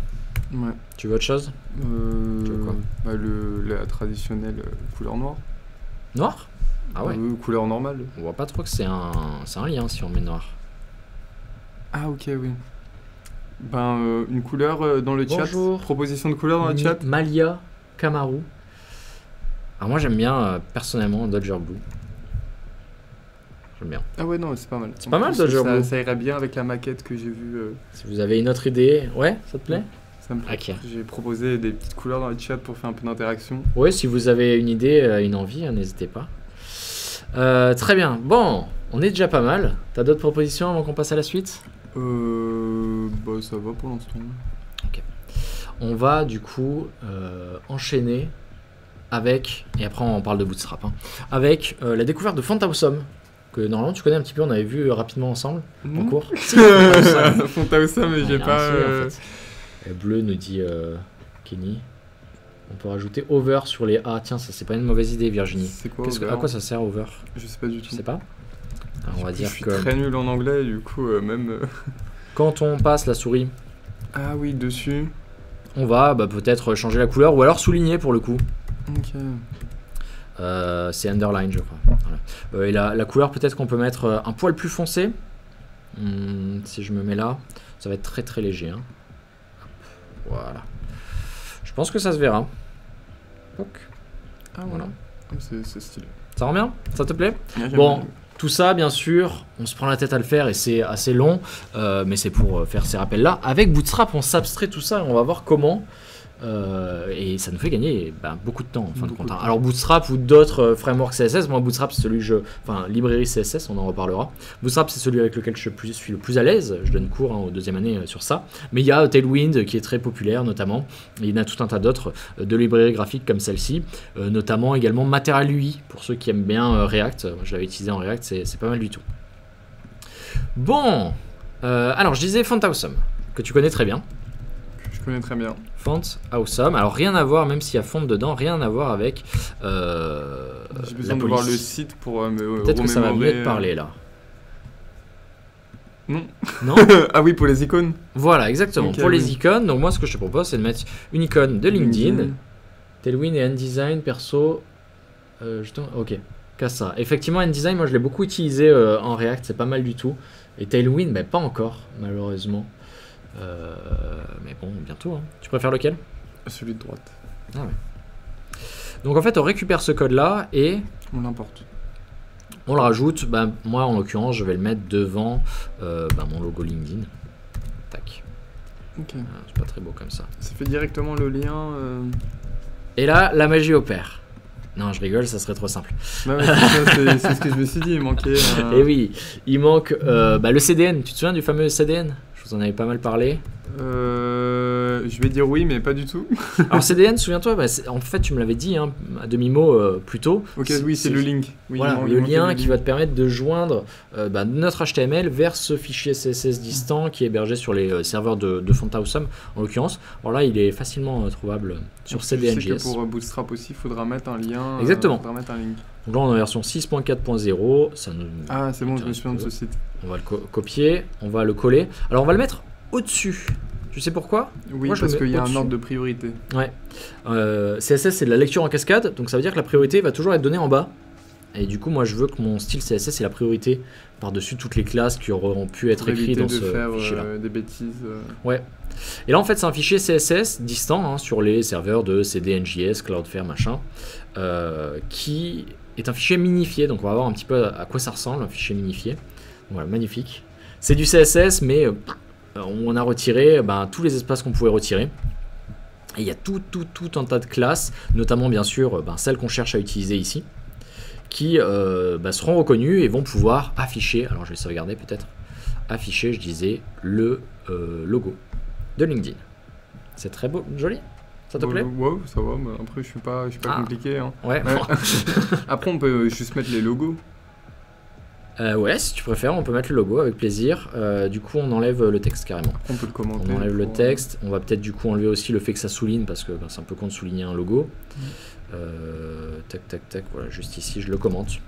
Ouais. Tu veux autre chose? Tu veux quoi? Bah, la traditionnelle couleur noire. Noir? Ah ouais. Couleur normale. On voit pas trop que c'est un lien si on met noir. Ah ok, oui. Ben, une couleur dans le Bonjour. chat. Proposition de couleur dans le chat. Malia Kamaru. Alors moi j'aime bien personnellement Dodger Blue. J'aime bien. Ah ouais, non, c'est pas mal. C'est pas mal Dodger Blue. Ça irait bien avec la maquette que j'ai vue. Si vous avez une autre idée, ouais, ça te plaît? Ça me plaît. Okay. J'ai proposé des petites couleurs dans le chat pour faire un peu d'interaction. Ouais, si vous avez une idée, une envie, n'hésitez pas. Très bien. Bon, on est déjà pas mal. T'as d'autres propositions avant qu'on passe à la suite? Bah ça va pour l'instant. Ok. On va du coup enchaîner avec, et après on parle de Bootstrap, hein, avec la découverte de Font-Awesome, que normalement tu connais un petit peu, on avait vu rapidement ensemble en cours. Si, Font-Awesome, mais j'ai pas... En fait. Bleu nous dit Kenny. On peut rajouter over sur les A. Tiens, ça c'est pas une mauvaise idée, Virginie. C'est quoi À quoi ça sert over? Je sais pas du tout. Je sais pas. Alors, on va dire je suis très nul en anglais, du coup, même. Quand on passe la souris. Ah oui, dessus. On va peut-être changer la couleur ou alors souligner pour le coup. Ok. C'est underline, je crois. Voilà. Et la couleur, peut-être qu'on peut mettre un poil plus foncé. Si je me mets là, ça va être très très léger. Hein. Voilà. Je pense que ça se verra. Ah voilà. C'est stylé. Ça rend bien? Ça te plaît? Bon, tout ça, bien sûr, on se prend la tête à le faire et c'est assez long, mais c'est pour faire ces rappels-là. Avec Bootstrap, on s'abstrait tout ça et on va voir comment. Et ça nous fait gagner beaucoup de temps en fin de compte. Alors Bootstrap ou d'autres frameworks CSS, moi Bootstrap c'est celui librairie CSS, on en reparlera. Bootstrap c'est celui avec lequel je suis le plus à l'aise, je donne cours aux deuxième année sur ça. Mais il y a Tailwind qui est très populaire notamment, et il y en a tout un tas d'autres de librairies graphiques comme celle-ci, notamment également Material UI pour ceux qui aiment bien React, je l'avais utilisé en React, c'est pas mal du tout. Bon, alors je disais Font-Awesome, que tu connais très bien. Je connais très bien. Font-Awesome. Alors rien à voir, même s'il y a font dedans, rien à voir avec j'ai besoin de voir le site pour me peut-être que ça va mieux te parler là. Non. Non. Ah oui, pour les icônes. Voilà, exactement. Okay, pour les icônes, donc moi ce que je te propose c'est de mettre une icône de LinkedIn. Tailwind et InDesign perso. Ok. Qu'à ça. Effectivement, InDesign, moi je l'ai beaucoup utilisé en React, c'est pas mal du tout. Et Tailwind, pas encore, malheureusement. Mais bon, bientôt. Hein. Tu préfères lequel? Celui de droite. Ah ouais. Donc en fait, on récupère ce code-là et on l'importe. On le rajoute. Moi, en l'occurrence, je vais le mettre devant mon logo LinkedIn. Tac. Ok. C'est pas très beau comme ça. Ça fait directement le lien. Et là, la magie opère. Non, je rigole, ça serait trop simple. Bah ouais, c'est ce que je me suis dit, il manquait. Et oui, il manque le CDN. Tu te souviens du fameux CDN? Je vous en avais pas mal parlé. Je vais dire oui, mais pas du tout. Alors CDN, souviens-toi, bah, en fait tu me l'avais dit hein, à demi-mot plus tôt. Ok, oui, c'est le link. Oui, voilà, le lien qui va te permettre de joindre notre HTML vers ce fichier CSS distant qui est hébergé sur les serveurs de FontAwesome en l'occurrence. Alors là, il est facilement trouvable sur CDNJS. Je sais que pour Bootstrap aussi, il faudra mettre un lien. Exactement. Faudra mettre un link. Donc là, on est en version 6.4.0. Ah, c'est bon, je me souviens de ce site. On va le copier, on va le coller. Alors, on va le mettre au-dessus. Tu sais pourquoi? Oui, moi, parce qu'il y a un ordre de priorité. Ouais. CSS, c'est de la lecture en cascade, donc ça veut dire que la priorité va toujours être donnée en bas. Et du coup, moi, je veux que mon style CSS ait la priorité par-dessus toutes les classes qui auront pu être écrites dans ce fichier-là. Des bêtises. Ouais. Et là, en fait, c'est un fichier CSS distant hein, sur les serveurs de CDNJS, Cloudflare, machin, qui est un fichier minifié. Donc, on va voir un petit peu à quoi ça ressemble, un fichier minifié. Voilà, magnifique. C'est du CSS, mais on a retiré tous les espaces qu'on pouvait retirer. Et il y a tout un tas de classes, notamment, bien sûr, celles qu'on cherche à utiliser ici, qui seront reconnues et vont pouvoir afficher, alors je vais sauvegarder peut-être, afficher, je disais, le logo de LinkedIn. C'est très beau, joli. Ça te plaît? Ouais, ça va, mais après je suis pas compliqué. Hein. Ouais. Après on peut juste mettre les logos. Ouais, si tu préfères, on peut mettre le logo avec plaisir. Du coup, on enlève le texte carrément. Après, on peut le commenter. On enlève le texte. On va peut-être du coup enlever aussi le fait que ça souligne parce que c'est un peu con de souligner un logo. Tac, voilà, juste ici, je le commente.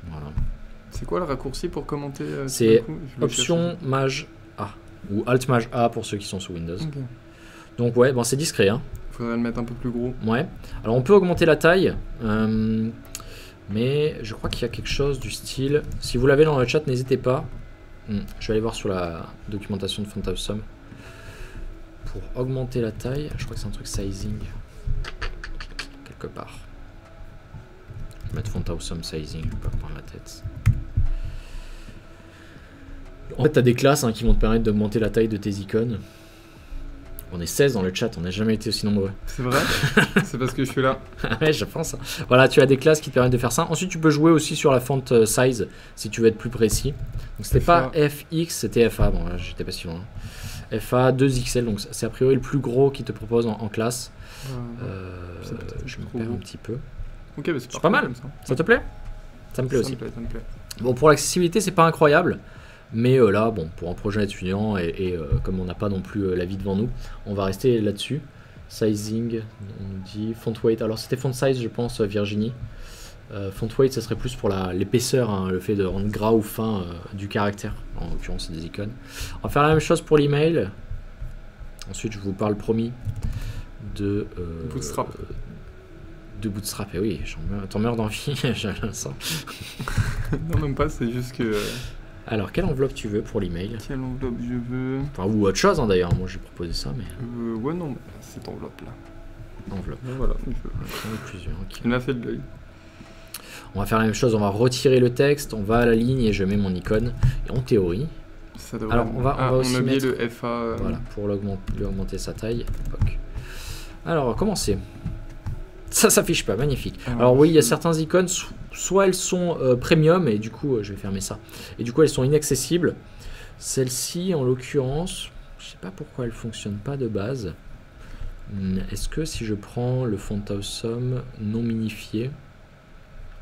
Voilà. C'est quoi le raccourci pour commenter c'est Option Maj A ou Alt Maj A pour ceux qui sont sous Windows. Okay. Donc ouais, c'est discret. Hein. Faudrait le mettre un peu plus gros. Ouais. Alors on peut augmenter la taille, mais je crois qu'il y a quelque chose du style. Si vous l'avez dans le chat, n'hésitez pas. Je vais aller voir sur la documentation de FontAwesome pour augmenter la taille. Je crois que c'est un truc sizing. Quelque part. Je vais mettre FontAwesome sizing, je ne vais pas prendre la tête. En fait, tu as des classes qui vont te permettre d'augmenter la taille de tes icônes. On est 16 dans le chat, on n'a jamais été aussi nombreux. C'est vrai? C'est parce que je suis là. Ouais, je pense. Voilà, tu as des classes qui te permettent de faire ça. Ensuite, tu peux jouer aussi sur la font size si tu veux être plus précis. Donc, c'était pas FX, c'était FA. Bon, là, j'étais pas si loin. FA 2XL, donc c'est a priori le plus gros qui te propose en classe. Je me perds un petit peu. Ok, mais c'est pas mal. Ça te plaît? Ça me plaît aussi. Ça me plaît. Bon, pour l'accessibilité, c'est pas incroyable. Mais là, bon, pour un projet étudiant et comme on n'a pas non plus la vie devant nous, on va rester là-dessus. Sizing, on nous dit font weight. Alors c'était font size, je pense, Virginie. Font weight, ça serait plus pour l'épaisseur, hein, le fait de rendre gras ou fin du caractère. En l'occurrence, c'est des icônes. On va faire la même chose pour l'email. Ensuite, je vous parle promis de Bootstrap. De Bootstrap, et oui, t'en meurs d'envie, j'ai l'impression. Non, même pas, c'est juste que. Alors, quelle enveloppe tu veux pour l'email? Quelle enveloppe je veux? Enfin, ou autre chose d'ailleurs, moi j'ai proposé ça, mais. Ouais, non, cette enveloppe-là. Enveloppe. Voilà, plusieurs. Okay. Il m'a fait de l'œil. On va faire la même chose, on va retirer le texte, on va à la ligne et je mets mon icône. Et en théorie. Ça devrait... Alors, on va aussi mettre. Le FA. Voilà, pour lui augmenter sa taille. Okay. Alors, on va commencer. Ça s'affiche pas, magnifique. Alors oui, il y a certains icônes, soit elles sont premium, et du coup, je vais fermer ça. Et du coup, elles sont inaccessibles. Celle-ci, en l'occurrence, je sais pas pourquoi elle fonctionne pas de base. Est-ce que si je prends le FontAwesome non minifié,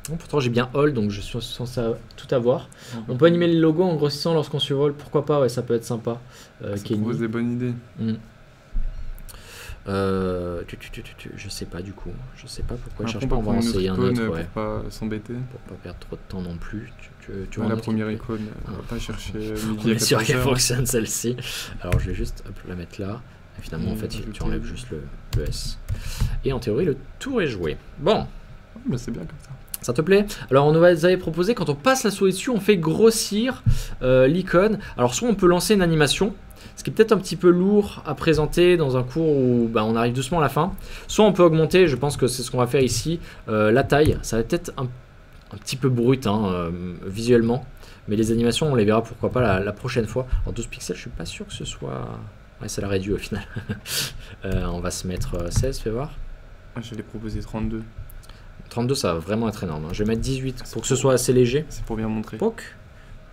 non, pourtant j'ai bien all, donc je suis censé tout avoir. On peut animer le logo en grossissant lorsqu'on survole, pourquoi pas, ouais, ça peut être sympa. Ça propose des bonnes idées. Je sais pas du coup, je sais pas pourquoi je cherche pas, on va en essayer un autre, ouais. Pour pas s'embêter, pour pas perdre trop de temps non plus. Tu la première icône, on va pas chercher midi. On est sûr qu'elle fonctionne celle-ci. Alors je vais juste la mettre là. Et finalement en fait tu enlèves juste le S. Et en théorie le tour est joué. Bon. Mais c'est bien comme ça. Ça te plaît? Alors on nous avait proposé quand on passe la souris dessus, on fait grossir l'icône. Alors soit on peut lancer une animation, ce qui est peut-être un petit peu lourd à présenter dans un cours où on arrive doucement à la fin. Soit on peut augmenter, je pense que c'est ce qu'on va faire ici, la taille. Ça va peut-être un petit peu brut visuellement, mais les animations on les verra pourquoi pas la prochaine fois. En 12 pixels, je suis pas sûr que ce soit... Ouais, ça l'a réduit au final. On va se mettre 16, fais voir. J'allais proposer 32. 32, ça va vraiment être énorme. Je vais mettre 18 pour que ce soit assez léger. C'est pour bien montrer. Poc.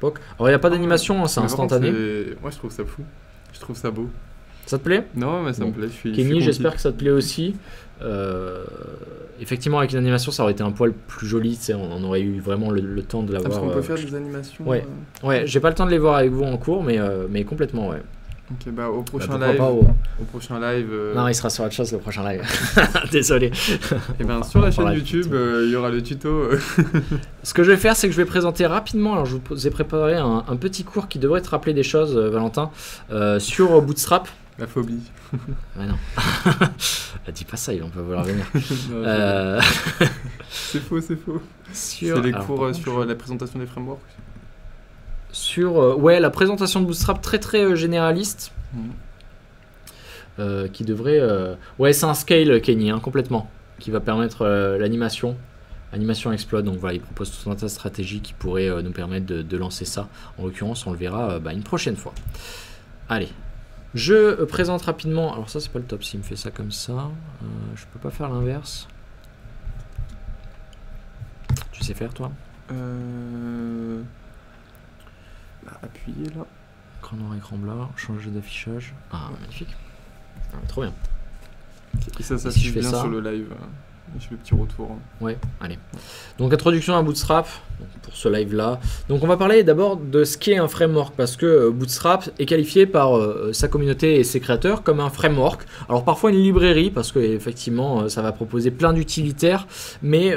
Alors il n'y a pas d'animation, c'est instantané. Moi je trouve ça fou. Je trouve ça beau. Ça te plaît? Non, mais ça Bon. me plaît. Je suis Kenny, conquis. j'espère que ça te plaît aussi. Effectivement, avec une animation, ça aurait été un poil plus joli. Tu sais, on aurait eu vraiment le temps de Ah, parce l'avoir. qu'on peut faire des animations. Ouais. Ouais, j'ai pas le temps de les voir avec vous en cours, mais complètement, ouais. Ok, bah au Bah, prochain pourquoi live. pas Au prochain live. Non, il sera sur autre chose le prochain live. Désolé. Et ben sur la chaîne parlera YouTube, du il y aura le tuto. Ce que je vais faire, c'est que je vais présenter rapidement. Alors, je vous ai préparé un petit cours qui devrait te rappeler des choses, Valentin, sur Bootstrap. La phobie. Ouais, non. Dis pas ça, ils vont pas vouloir venir. Non, c'est faux, c'est faux. Sur, C'est les alors, cours par contre, sur la présentation des frameworks. sur ouais, la présentation de Bootstrap très généraliste. Qui devrait. Ouais, c'est un scale, Kenny, hein, complètement. Qui va permettre l'animation. Animation Explode. Donc voilà, il propose tout un tas de stratégies qui pourraient nous permettre de lancer ça. En l'occurrence, on le verra une prochaine fois. Allez. Je présente rapidement. Alors, ça, c'est pas le top s'il me fait ça comme ça. Je peux pas faire l'inverse. Tu sais faire, toi? Appuyez là. Écran noir, écran blanc. Changer d'affichage. Ah, magnifique. Ah, trop bien. Et ça si s'affiche je fais bien ça. sur le live. Je fais le petit retour. Ouais, allez. Donc introduction à Bootstrap pour ce live là. Donc on va parler d'abord de ce qu'est un framework parce que Bootstrap est qualifié par sa communauté et ses créateurs comme un framework. Alors parfois une librairie parce que effectivement ça va proposer plein d'utilitaires, mais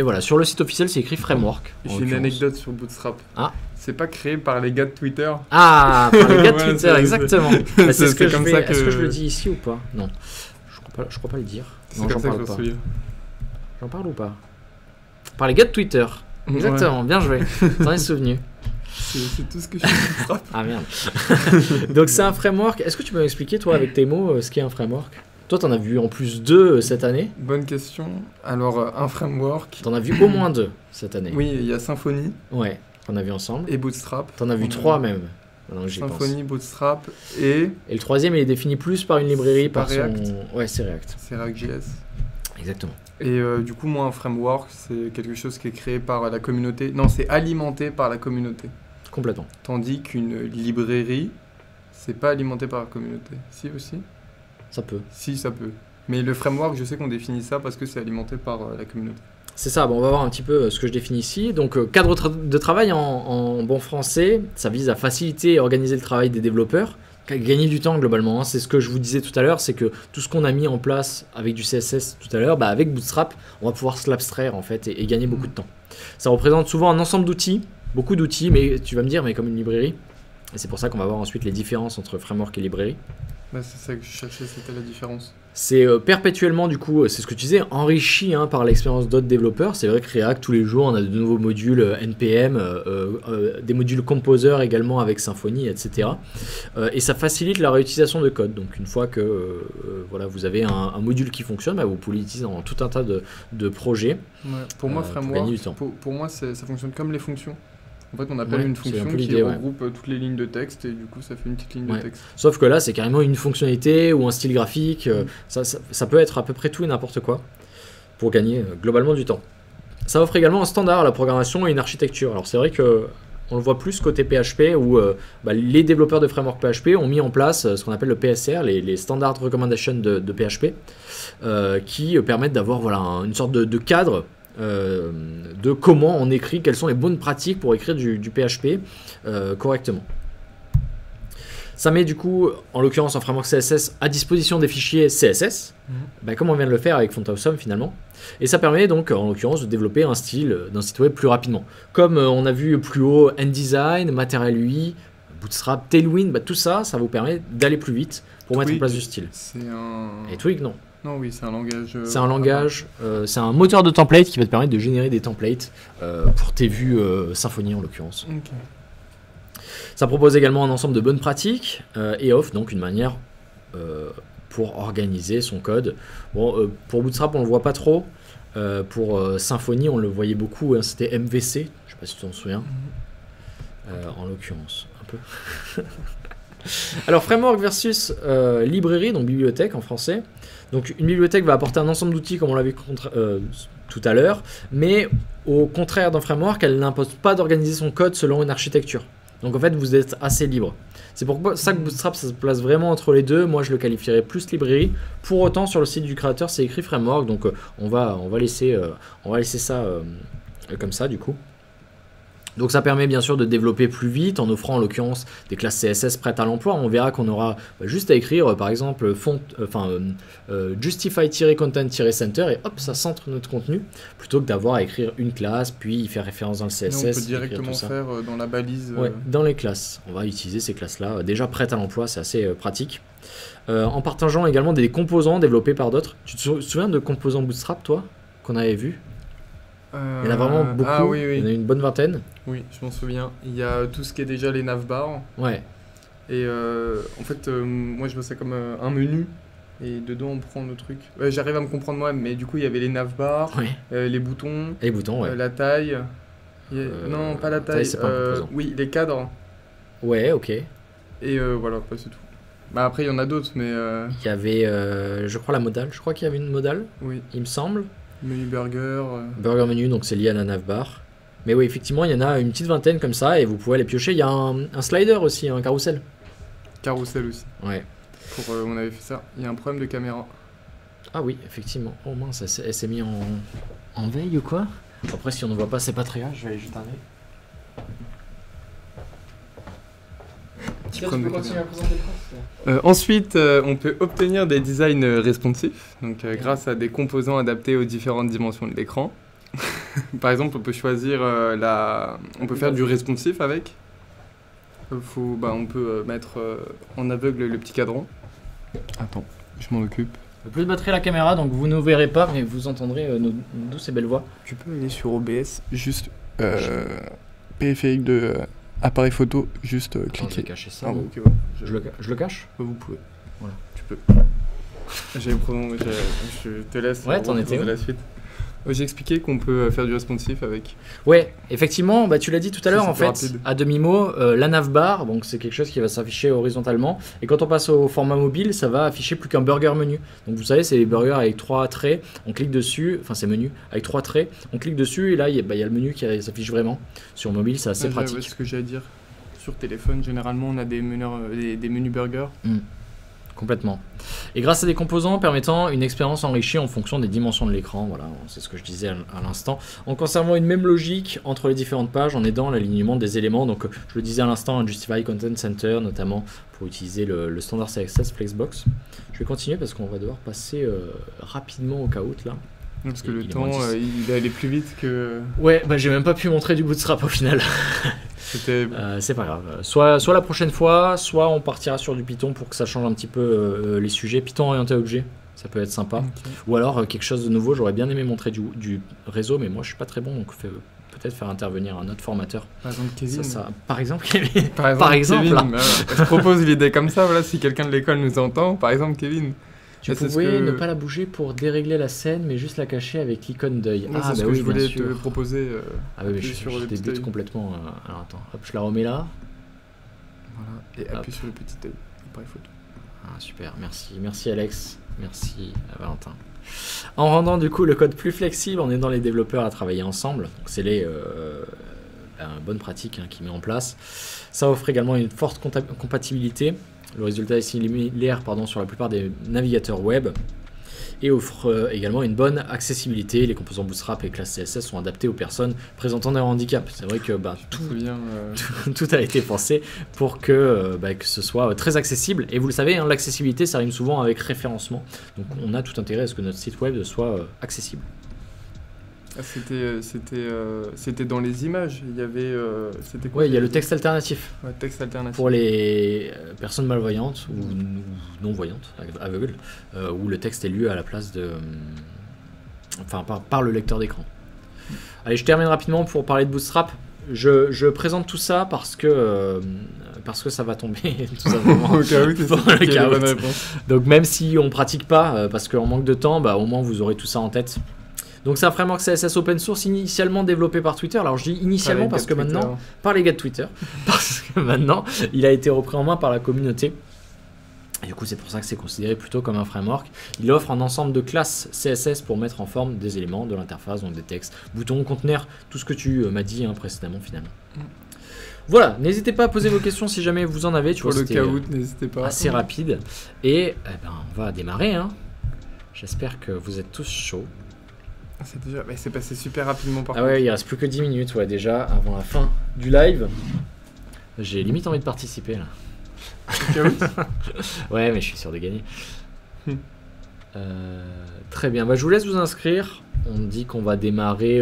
voilà, sur le site officiel c'est écrit framework. en J'ai une l'occurrence. anecdote sur Bootstrap. Ah. C'est pas créé par les gars de Twitter. Ah, par les gars de Ouais, Twitter, c'est- exactement. Bah, c'est ce que c'est je comme vais- ça Est-ce que que- je le dis ici ou pas? Non, je crois pas le dire. C'est Non, j'en comme ça que parle je pas. me souviens. J'en parle ou pas? Par les gars de Twitter. Exactement, bien joué. T'en es souvenu. C'est tout ce que je fais sur Bootstrap. Ah merde. Donc c'est un framework. Est-ce que tu peux m'expliquer toi avec tes mots ce qu'est un framework? Toi t'en as vu en plus deux cette année. Bonne question. Alors, un framework. T'en as vu au moins deux cette année. Oui, il y a Symfony Ouais, qu'on a vu ensemble. et Bootstrap. T'en as vu On a trois même. Maintenant que j'y pense. Symfony, Bootstrap et Et le troisième il est défini plus par une librairie, C'est pas par son. React. Ouais, c'est React. c'est React.js. Exactement. Et du coup, moi, un framework, c'est quelque chose qui est créé par la communauté. Non, c'est alimenté par la communauté. Complètement. Tandis qu'une librairie, c'est pas alimenté par la communauté. Si aussi? Ça peut. Si, ça peut. Mais le framework, je sais qu'on définit ça parce que c'est alimenté par la communauté. C'est ça, bon, on va voir un petit peu ce que je définis ici. Donc, cadre de travail en bon français, ça vise à faciliter et organiser le travail des développeurs, gagner du temps globalement. Hein. C'est ce que je vous disais tout à l'heure, c'est que tout ce qu'on a mis en place avec du CSS tout à l'heure, bah, avec Bootstrap, on va pouvoir se l'abstraire en fait et gagner beaucoup de temps. Ça représente souvent un ensemble d'outils, beaucoup d'outils, mais tu vas me dire, mais comme une librairie. Et c'est pour ça qu'on va voir ensuite les différences entre framework et librairie. Bah, c'est ça que je cherchais, c'était la différence. C'est perpétuellement, du coup, c'est ce que tu disais, enrichi par l'expérience d'autres développeurs. C'est vrai que React, tous les jours, on a de nouveaux modules NPM, des modules Composer également avec Symfony, etc. Et ça facilite la réutilisation de code. Donc, une fois que voilà, vous avez un module qui fonctionne, bah, vous pouvez l'utiliser dans tout un tas de projets. Ouais. Pour moi, pour framework, gagner du temps. pour moi, ça fonctionne comme les fonctions. En fait, on appelle Ouais, une c'est un fonction peu qui l'idée, ouais. regroupe toutes les lignes de texte et du coup, ça fait une petite ligne Ouais. de texte. Sauf que là, c'est carrément une fonctionnalité ou un style graphique. Ça peut être à peu près tout et n'importe quoi pour gagner globalement du temps. Ça offre également un standard à la programmation et une architecture. Alors c'est vrai que on le voit plus côté PHP où les développeurs de framework PHP ont mis en place ce qu'on appelle le PSR, les Standard Recommendations de PHP, qui permettent d'avoir voilà, une sorte de cadre de comment on écrit, quelles sont les bonnes pratiques pour écrire du PHP correctement. Ça met du coup, en l'occurrence en framework CSS, à disposition des fichiers CSS, comme on vient de le faire avec FontAwesome finalement. Et ça permet donc, en l'occurrence, de développer un style d'un site web plus rapidement. Comme on a vu plus haut, InDesign, Material UI, Bootstrap, Tailwind, tout ça, ça vous permet d'aller plus vite pour mettre en Twig, place du style. C'est un... Et Twig, non. Non, oui, c'est un langage... C'est un langage, c'est un moteur de template qui va te permettre de générer des templates pour tes vues Symfony en l'occurrence. Ok. Ça propose également un ensemble de bonnes pratiques et offre donc une manière pour organiser son code. Bon, pour Bootstrap, on le voit pas trop. Pour Symfony, on le voyait beaucoup. Hein, c'était MVC. Je sais pas si tu t'en souviens. En l'occurrence, un peu. Alors, framework versus librairie, donc bibliothèque en français. Donc, une bibliothèque va apporter un ensemble d'outils, comme on l'a vu tout à l'heure, mais au contraire d'un framework, elle n'impose pas d'organiser son code selon une architecture. Donc en fait, vous êtes assez libre. C'est pourquoi ça que Bootstrap, ça se place vraiment entre les deux. Moi, je le qualifierais plus librairie. Pour autant, sur le site du créateur, c'est écrit framework. Donc on va laisser ça comme ça, du coup. Donc ça permet bien sûr de développer plus vite en offrant en l'occurrence des classes CSS prêtes à l'emploi. On verra qu'on aura juste à écrire par exemple justify-content-center et hop, ça centre notre contenu plutôt que d'avoir à écrire une classe puis y faire référence dans le CSS. Là, on peut directement faire dans la balise. Ouais, dans les classes. On va utiliser ces classes-là déjà prêtes à l'emploi, c'est assez pratique. En partageant également des composants développés par d'autres. Tu te souviens de composants Bootstrap, toi, qu'on avait vu? Il y en a vraiment beaucoup, ah, oui, oui. Il y en a une bonne vingtaine. Oui, je m'en souviens. Il y a tout ce qui est déjà les navbars. Ouais. Et en fait, moi je vois ça comme un menu. Et dedans on prend nos trucs. J'arrive à me comprendre moi, mais du coup il y avait les navbars, les boutons, la taille. Non, pas la taille. C'est pas un composant. Oui, les cadres. Ouais, ok. Et voilà, c'est tout. Bah après il y en a d'autres, mais. Il y avait, je crois, la modale. Je crois qu'il y avait une modale. Oui. Il me semble. Menu burger. Burger menu, donc c'est lié à la navbar. Mais oui, effectivement, il y en a une petite vingtaine comme ça et vous pouvez les piocher. Il y a un slider aussi, un carrousel. Carrousel aussi. Ouais. On avait fait ça. Il y a un problème de caméra. Ah oui, effectivement. Oh mince, elle s'est mis en veille ou quoi? Après, si on ne voit pas, c'est pas très grave. Je vais aller jeter un œil. Ensuite, on peut obtenir des designs responsifs, donc grâce à des composants adaptés aux différentes dimensions de l'écran. Par exemple, on peut choisir on peut faire du responsif avec. On peut mettre en aveugle le petit cadran. Attends, je m'en occupe. Plus de batterie à la caméra, donc vous ne verrez pas, mais vous entendrez nos douces et belles voix. Tu peux aller sur OBS, juste périphérique de appareil photo, juste cliquer. Je vais cacher ça. Okay, ouais. Je le cache? Vous pouvez. Voilà. Tu peux. Je te laisse. Ouais, t'en étais où? La suite. J'ai expliqué qu'on peut faire du responsif avec. Ouais, effectivement, tu l'as dit tout à l'heure, en fait, rapide. à demi-mot, la navbar, donc c'est quelque chose qui va s'afficher horizontalement, et quand on passe au format mobile, ça va afficher plus qu'un burger menu. Donc vous savez, c'est les burgers avec 3 traits, on clique dessus, enfin c'est menu, avec 3 traits, on clique dessus, et là, il y a le menu qui s'affiche vraiment. Sur mobile, c'est assez pratique. C'est ce que j'ai à dire. Sur téléphone, généralement, on a des menus burgers. Complètement. Et grâce à des composants permettant une expérience enrichie en fonction des dimensions de l'écran, voilà, c'est ce que je disais à l'instant, en conservant une même logique entre les différentes pages, en aidant l'alignement des éléments. Donc je le disais à l'instant, un Justify Content Center, notamment pour utiliser le standard CSS Flexbox. Je vais continuer parce qu'on va devoir passer rapidement au caout là. Parce que le temps, il allait plus vite que... Ouais, j'ai même pas pu montrer du Bootstrap au final. C'est pas grave. Soit la prochaine fois, soit on partira sur du Python pour que ça change un petit peu les sujets. Python orienté objet, ça peut être sympa. Okay. Ou alors quelque chose de nouveau, j'aurais bien aimé montrer du réseau, mais moi je suis pas très bon, donc peut-être faire intervenir un autre formateur. Par exemple Kevin. Par exemple Kevin. Par exemple Kevin, je propose l'idée comme ça, voilà, si quelqu'un de l'école nous entend, par exemple Kevin. Tu pouvais ne pas la bouger pour dérégler la scène, mais juste la cacher avec l'icône d'œil. C'est ce que je voulais te proposer. Mais je débute complètement. Alors attends, hop, je la remets là. Voilà, et appuie sur le petit œil, appareil photo. Super, merci Alex, merci à Valentin. En rendant du coup le code plus flexible, en aidant les développeurs à travailler ensemble, donc c'est les bonnes pratiques qui met en place. Ça offre également une forte compatibilité. Le résultat est similaire sur la plupart des navigateurs web et offre également une bonne accessibilité. Les composants Bootstrap et classes CSS sont adaptés aux personnes présentant des handicaps. C'est vrai que tout a été pensé pour que ce soit très accessible. Et vous le savez, l'accessibilité, ça rime souvent avec référencement. Donc on a tout intérêt à ce que notre site web soit accessible. C'était dans les images, il y avait... c'était quoi, il y a le texte alternatif. Ouais, texte alternatif. Pour les personnes malvoyantes ou non-voyantes, aveugles, où le texte est lu à la place de... par le lecteur d'écran. Allez, je termine rapidement pour parler de Bootstrap. Je présente tout ça parce que ça va tomber tout simplement au cas où, c'est la bonne réponse. Donc même si on pratique pas, parce qu'on manque de temps, au moins vous aurez tout ça en tête. Donc c'est un framework CSS open source initialement développé par Twitter. Alors je dis initialement parce que maintenant, par les gars de Twitter, parce que maintenant il a été repris en main par la communauté. Et du coup c'est pour ça que c'est considéré plutôt comme un framework. Il offre un ensemble de classes CSS pour mettre en forme des éléments de l'interface, donc des textes, boutons, conteneurs, tout ce que tu m'as dit précédemment finalement. Voilà, n'hésitez pas à poser vos questions si jamais vous en avez. Tu Pour vois, le c'était cas où, n'hésitez pas. assez rapide. Et on va démarrer. Hein. J'espère que vous êtes tous chauds. C'est passé super rapidement par Ah contre. ouais, il reste plus que 10 minutes déjà avant la fin du live. J'ai limite envie de participer là. Ouais, mais je suis sûr de gagner. Très bien, je vous laisse vous inscrire. On dit qu'on va démarrer,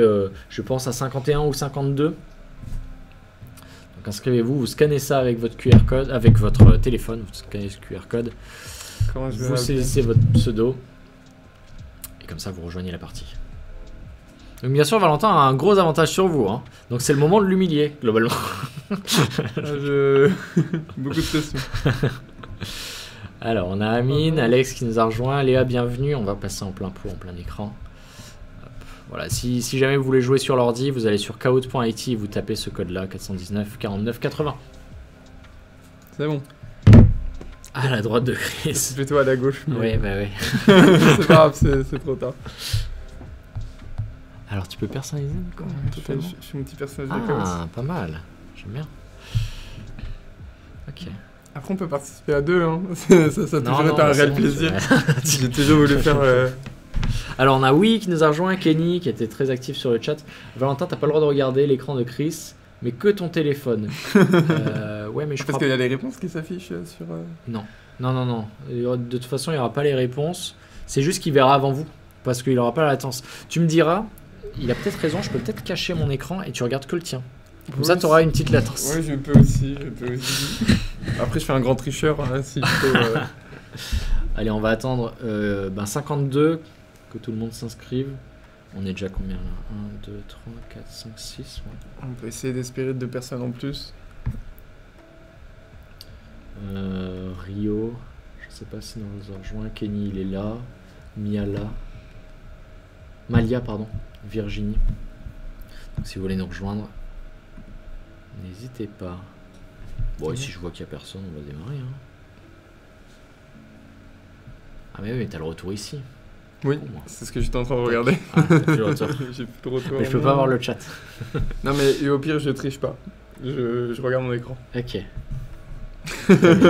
je pense, à 51 ou 52. Donc inscrivez-vous, vous scannez ça avec votre QR code, avec votre téléphone, vous scannez ce QR code. Comment je vais Vous saisissez votre pseudo. Et comme ça, vous rejoignez la partie. Donc bien sûr, Valentin a un gros avantage sur vous. Hein. Donc c'est le moment de l'humilier, globalement. Beaucoup de pression. Alors, on a Amine, Alex qui nous a rejoint, Léa, bienvenue. On va passer en plein pot, en plein écran. Hop. Voilà, si jamais vous voulez jouer sur l'ordi, vous allez sur kahoot.it et vous tapez ce code-là, 419 49 80. C'est bon. À la droite de Chris. C'est plutôt à la gauche. Ouais, ouais. C'est pas grave, c'est trop tard. Alors, tu peux personnaliser quoi, Je suis mon petit personnage de Chaos. Ah, pas mal. J'aime bien. Ok. Après, on peut participer à deux. Hein. ça a toujours été un réel plaisir. J'ai toujours voulu faire. Alors, on a Oui qui nous a rejoint, Kenny qui était très actif sur le chat. Valentin, t'as pas le droit de regarder l'écran de Chris, mais que ton téléphone. Ouais, mais je Parce crois qu'il y a les réponses qui s'affichent sur. Non. De toute façon, il n'y aura pas les réponses. C'est juste qu'il verra avant vous, parce qu'il n'aura pas la latence. Tu me diras, il a peut-être raison, je peux peut-être cacher mon écran et tu regardes que le tien. Comme ça, tu auras une petite latence. Oui, je peux aussi. Après, je fais un grand tricheur, hein, s'il faut. Allez, on va attendre 52, que tout le monde s'inscrive. On est déjà combien là 1, 2, 3, 4, 5, 6. Ouais. On peut essayer d'espérer 2 personnes en plus. Rio, je sais pas si nous a rejoint. Kenny, il est là. Malia, pardon. Virginie. Donc, si vous voulez nous rejoindre, n'hésitez pas. Bon, et si je vois qu'il n'y a personne, on va démarrer. Hein. Ah, mais oui, t'as le retour ici. Oui, c'est ce que j'étais en train de regarder. Ah, t'as plus le retour. J'ai plus de retour. Mais je peux pas voir le chat. Non, mais au pire, je triche pas. Je regarde mon écran. Ok.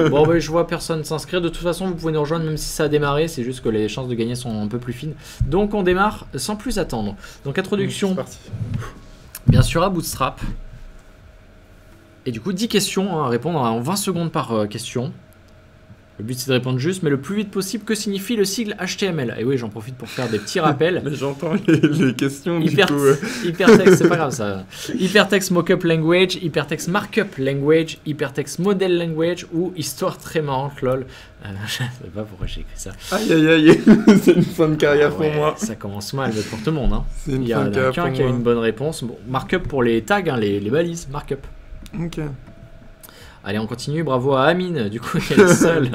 Bon, je vois personne s'inscrire. De toute façon, vous pouvez nous rejoindre même si ça a démarré. C'est juste que les chances de gagner sont un peu plus fines. Donc, on démarre sans plus attendre. Donc, introduction. C'est parti. Bien sûr, à Bootstrap. Et du coup, 10 questions à répondre en 20 secondes par question. Le but, c'est de répondre juste, mais le plus vite possible. Que signifie le sigle HTML? Et oui, j'en profite pour faire des petits rappels. Mais j'entends les questions, du coup. Hypertext, c'est pas grave ça. Hypertext Mockup Language, Hypertext Markup Language, Hypertext Model Language ou Histoire très marrante, lol. Je sais pas pourquoi j'ai écrit ça. Aïe, aïe, aïe. C'est une fin de carrière pour moi. Ça commence mal, mais pour tout le monde. Hein. C'est une Il y fin a de carrière quelqu'un qui a une bonne réponse. Bon, Markup pour les tags, hein, les balises. Markup. Ok. Allez, on continue. Bravo à Amine, du coup, qui est le seul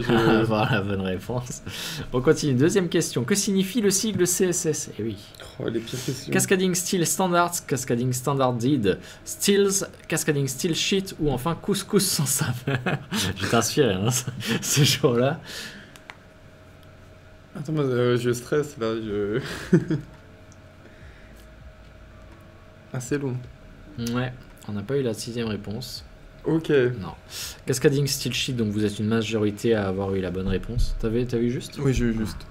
à avoir la bonne réponse. On continue. Deuxième question. Que signifie le sigle CSS? Eh oui. Oh, les pires questions. Cascading Style Standards, Cascading Standard Did, Styles, Cascading Style Sheet ou enfin Couscous sans saveur. Je t'inspire, hein, ce jour-là. Attends, moi, je stresse là. Ah, c'est long. Ouais, on n'a pas eu la 6ème réponse. Ok. Non. Cascading Style Sheet, donc vous êtes une majorité à avoir eu la bonne réponse. T'as vu juste? Oui, j'ai eu juste.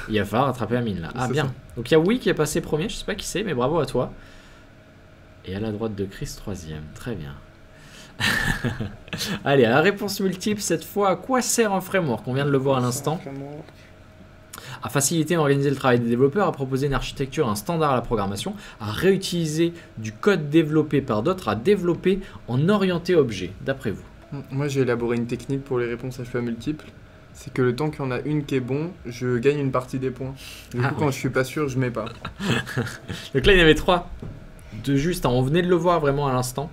Il va falloir rattraper Amine là. Ah, bien. Ça. Donc il y a Oui qui est passé premier, je sais pas qui c'est, mais bravo à toi. Et à la droite de Chris, 3ème. Très bien. Allez, à la réponse multiple, cette fois, à quoi sert un framework? On vient de le voir à l'instant. À faciliter et organiser le travail des développeurs, à proposer une architecture, un standard à la programmation, à réutiliser du code développé par d'autres, à développer en orienté objet, d'après vous. Moi, j'ai élaboré une technique pour les réponses HPA multiples. C'est que le temps qu'il y en a une qui est bon, je gagne une partie des points. Du coup, quand je suis pas sûr, je mets pas. Donc là, il y en avait 3. De juste, on venait de le voir vraiment à l'instant.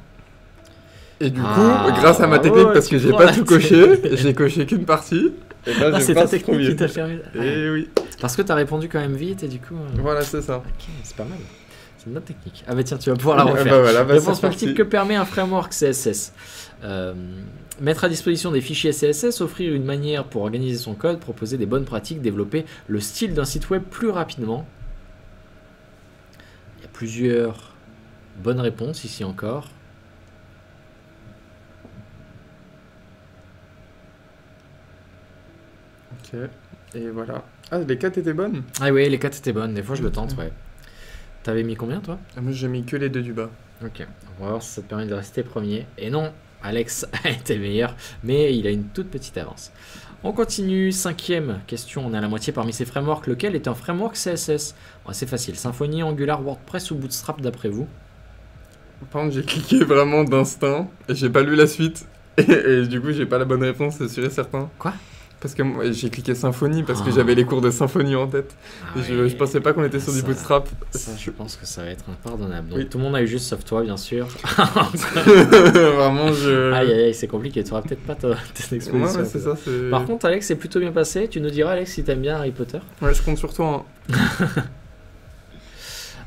Et du coup, grâce à ma technique, parce que j'ai pas tout coché, j'ai coché qu'une partie. Et là, c'est ta technique qui t'a fait. Et oui. Parce que t'as répondu quand même vite et du coup. Voilà, c'est ça. Ok, c'est pas mal. C'est une bonne technique. Ah bah tiens, tu vas pouvoir la refaire. Bah voilà, réponse multiple, que permet un framework CSS? Mettre à disposition des fichiers CSS, offrir une manière pour organiser son code, proposer des bonnes pratiques, développer le style d'un site web plus rapidement. Il y a plusieurs bonnes réponses ici encore. Ok, et voilà. Ah, les 4 étaient bonnes? Ah oui, les 4 étaient bonnes, des fois je le tente, ouais. T'avais mis combien toi? Moi j'ai mis que les 2 du bas. Ok, on va voir si ça te permet de rester premier. Et non, Alex a été meilleur, mais il a une toute petite avance. On continue, 5e question, on est à la moitié parmi ces frameworks. Lequel est un framework CSS? Bon, c'est facile, Symfony, Angular, WordPress ou Bootstrap d'après vous? Par contre, j'ai cliqué vraiment d'instinct et j'ai pas lu la suite. Et du coup, j'ai pas la bonne réponse, c'est sûr et certain. Quoi? Parce que moi, j'ai cliqué Symfony parce que Ah. j'avais les cours de Symphonie en tête. Ah Et ouais. je pensais pas qu'on était sur du Ça- Bootstrap. Ça, je pense que ça va être impardonnable. Donc Oui. tout le monde a eu juste sauf toi, bien sûr. Vraiment, je. Aïe, aïe, aïe, c'est compliqué, tu auras peut-être pas ton Ouais, exposition. ouais, c'est ça. c'est- Par contre, Alex, c'est plutôt bien passé. Tu nous diras, Alex, si t'aimes bien Harry Potter. Ouais, je compte sur toi. Hein.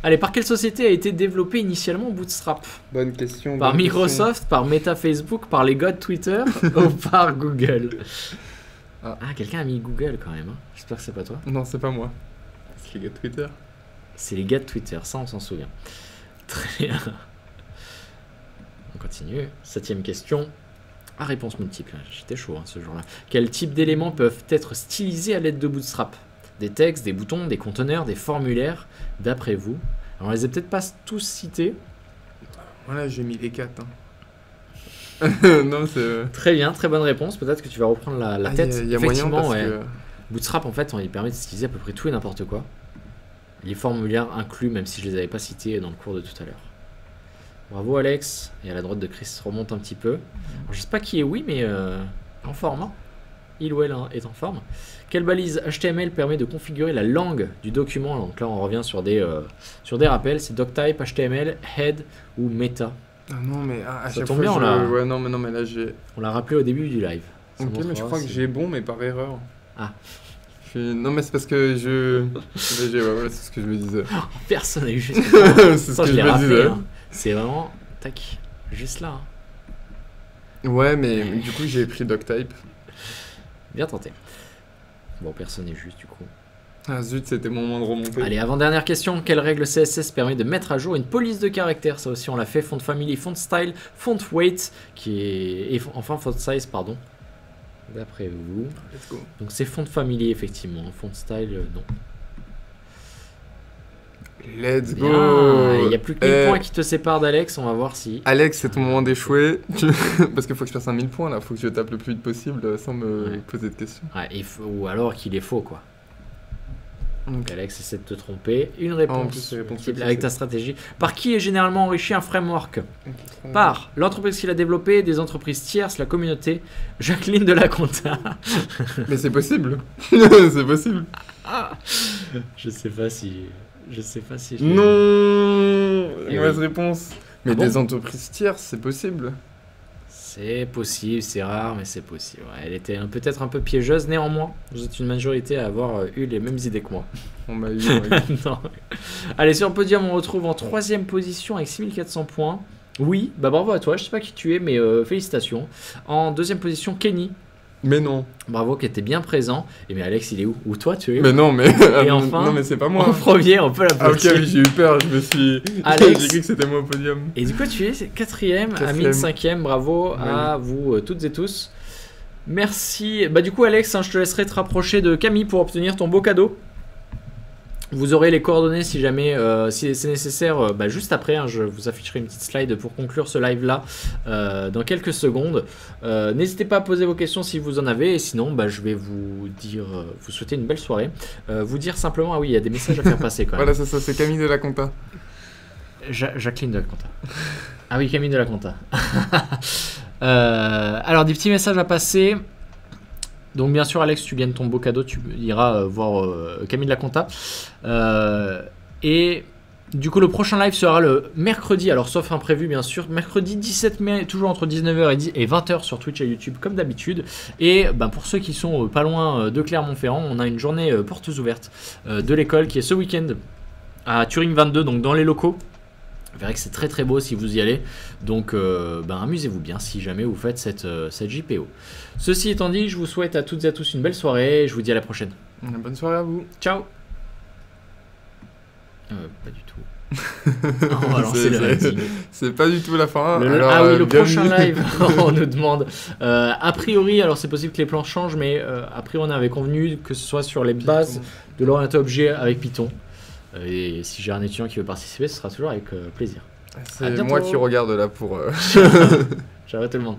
Allez, par quelle société a été développé initialement Bootstrap? Bonne question. Par bonne Microsoft, par Meta Facebook, par les gars de Twitter ou par Google? Ah. Quelqu'un a mis Google quand même. Hein. J'espère que c'est pas toi. question. Non, c'est pas moi. C'est les gars de Twitter. C'est les gars de Twitter, ça on s'en souvient. Très bien. On continue. 7e question. À réponse multiple. J'étais chaud ce jour-là. Quel type d'éléments peuvent être stylisés à l'aide de Bootstrap? Des textes, des boutons, des conteneurs, des formulaires, d'après vous? Alors on les a peut-être pas tous cités. Voilà, j'ai mis les 4. Hein. Non, c'est. Très bien, très bonne réponse. Peut-être que tu vas reprendre la tête. Il y a moyen Effectivement, parce ouais. que. Bootstrap, en fait, il permet de styliser à peu près tout et n'importe quoi. Les formulaires inclus, même si je les avais pas cités dans le cours de tout à l'heure. Bravo Alex. Et à la droite de Chris remonte un petit peu. Alors, je sais pas qui est oui, mais en forme. Hein. Il ou elle est en forme. Quelle balise HTML permet de configurer la langue du document? Donc là, on revient sur des rappels. C'est doctype, HTML, head ou meta. Ah non, mais à Ça chaque tombe fois, bien, je... là. Ouais, non, mais là, j'ai. On l'a rappelé au début du live. Ça Ok, mais je montrera crois que si- j'ai bon, mais par erreur. Ah. Non, mais c'est parce que je. Ouais, voilà, c'est ce que je me disais. Personne n'a eu juste. C'est ce Ça, que je je l'ai me rappelé. disais. Hein. C'est vraiment. Tac. Juste là. Hein. Ouais, mais du coup, j'ai pris Doctype. Bien tenté. Bon, personne n'est juste du coup. Ah zut, c'était mon moment de remonter. Allez, avant-dernière question. Quelle règle CSS permet de mettre à jour une police de caractères? Ça aussi, on l'a fait. Font family, font style, font weight, qui est. Et enfin, font size, pardon. D'après vous. Let's go. Donc, c'est font family, effectivement. Font style, non. Let's Bien. go. Il n'y a plus que 1000 points qui te séparent d'Alex. On va voir si. Alex, c'est ton moment d'échouer. Parce qu'il faut que je fasse un 1000 points là. Faut que je tape le plus vite possible sans me Ouais. poser de questions. Ouais, ou alors qu'il est faux, quoi. Donc, Ok. Alex essaie de te tromper. Une En réponse, plus, les réponses multiple multiples, avec c'est- ta stratégie. Par qui est généralement enrichi un framework? Par l'entreprise qui l'a développé, des entreprises tierces, la communauté, Jacqueline de la Conta. Mais c'est possible. C'est possible. Je sais pas si. je- Non. Eh Mauvaise oui. réponse. Mais Ah bon des entreprises tierces, c'est possible. C'est possible, c'est rare, mais c'est possible. Ouais, elle était peut-être un peu piégeuse, néanmoins. Vous êtes une majorité à avoir eu les mêmes idées que moi. On m'a eu. Non. Allez, sur le podium, on retrouve en 3ème position avec 6400 points. Oui, bah bravo à toi, je sais pas qui tu es, mais félicitations. En 2ème position, Kenny. Mais non. Bravo, qui était bien présent. Et mais Alex, il est où? Ou toi, tu es où? Mais non, mais. Et enfin, non, mais c'est pas moi. En premier, on peut Ah, ok, l'applaudir. oui, j'ai eu peur. Je me suis. Alex. J'ai cru que c'était moi au podium. Et du coup, tu es 4ème, Amine 5ème. Bravo à vous toutes et tous. Merci. Bah, du coup, Alex, je te laisserai te rapprocher de Camille pour obtenir ton beau cadeau. Vous aurez les coordonnées si jamais si c'est nécessaire juste après. Je vous afficherai une petite slide pour conclure ce live là dans quelques secondes. N'hésitez pas à poser vos questions si vous en avez. Et sinon, je vais vous dire, vous souhaiter une belle soirée. Vous dire simplement, ah oui, il y a des messages à faire passer quand même. Voilà, c'est ça, c'est Camille de la Conta. Jacqueline de la Conta. Ah oui, Camille de la Conta. Alors, des petits messages à passer. Donc, bien sûr, Alex, tu gagnes ton beau cadeau. Tu iras voir Camille de la Conta. Et du coup, le prochain live sera le mercredi. Alors, sauf imprévu, bien sûr. Mercredi 17 mai, toujours entre 19h et 20h sur Twitch et YouTube, comme d'habitude. Et pour ceux qui sont pas loin de Clermont-Ferrand, on a une journée portes ouvertes de l'école qui est ce week-end à Turing 22, donc dans les locaux. Vous verrez que c'est très très beau si vous y allez. Donc amusez-vous bien si jamais vous faites cette JPO. Ceci étant dit, je vous souhaite à toutes et à tous une belle soirée. Je vous dis à la prochaine. Bonne soirée à vous. Ciao. Pas du tout. On va lancer le rating. C'est pas du tout la fin. Ah oui, le prochain bienvenue. live, on nous demande. A priori, alors c'est possible que les plans changent, mais a priori on avait convenu que ce soit sur les bases de l'orienté objet avec Python. Et si j'ai un étudiant qui veut participer, ce sera toujours avec plaisir. À C'est bientôt. moi qui regarde là pour. Ciao à tout le monde.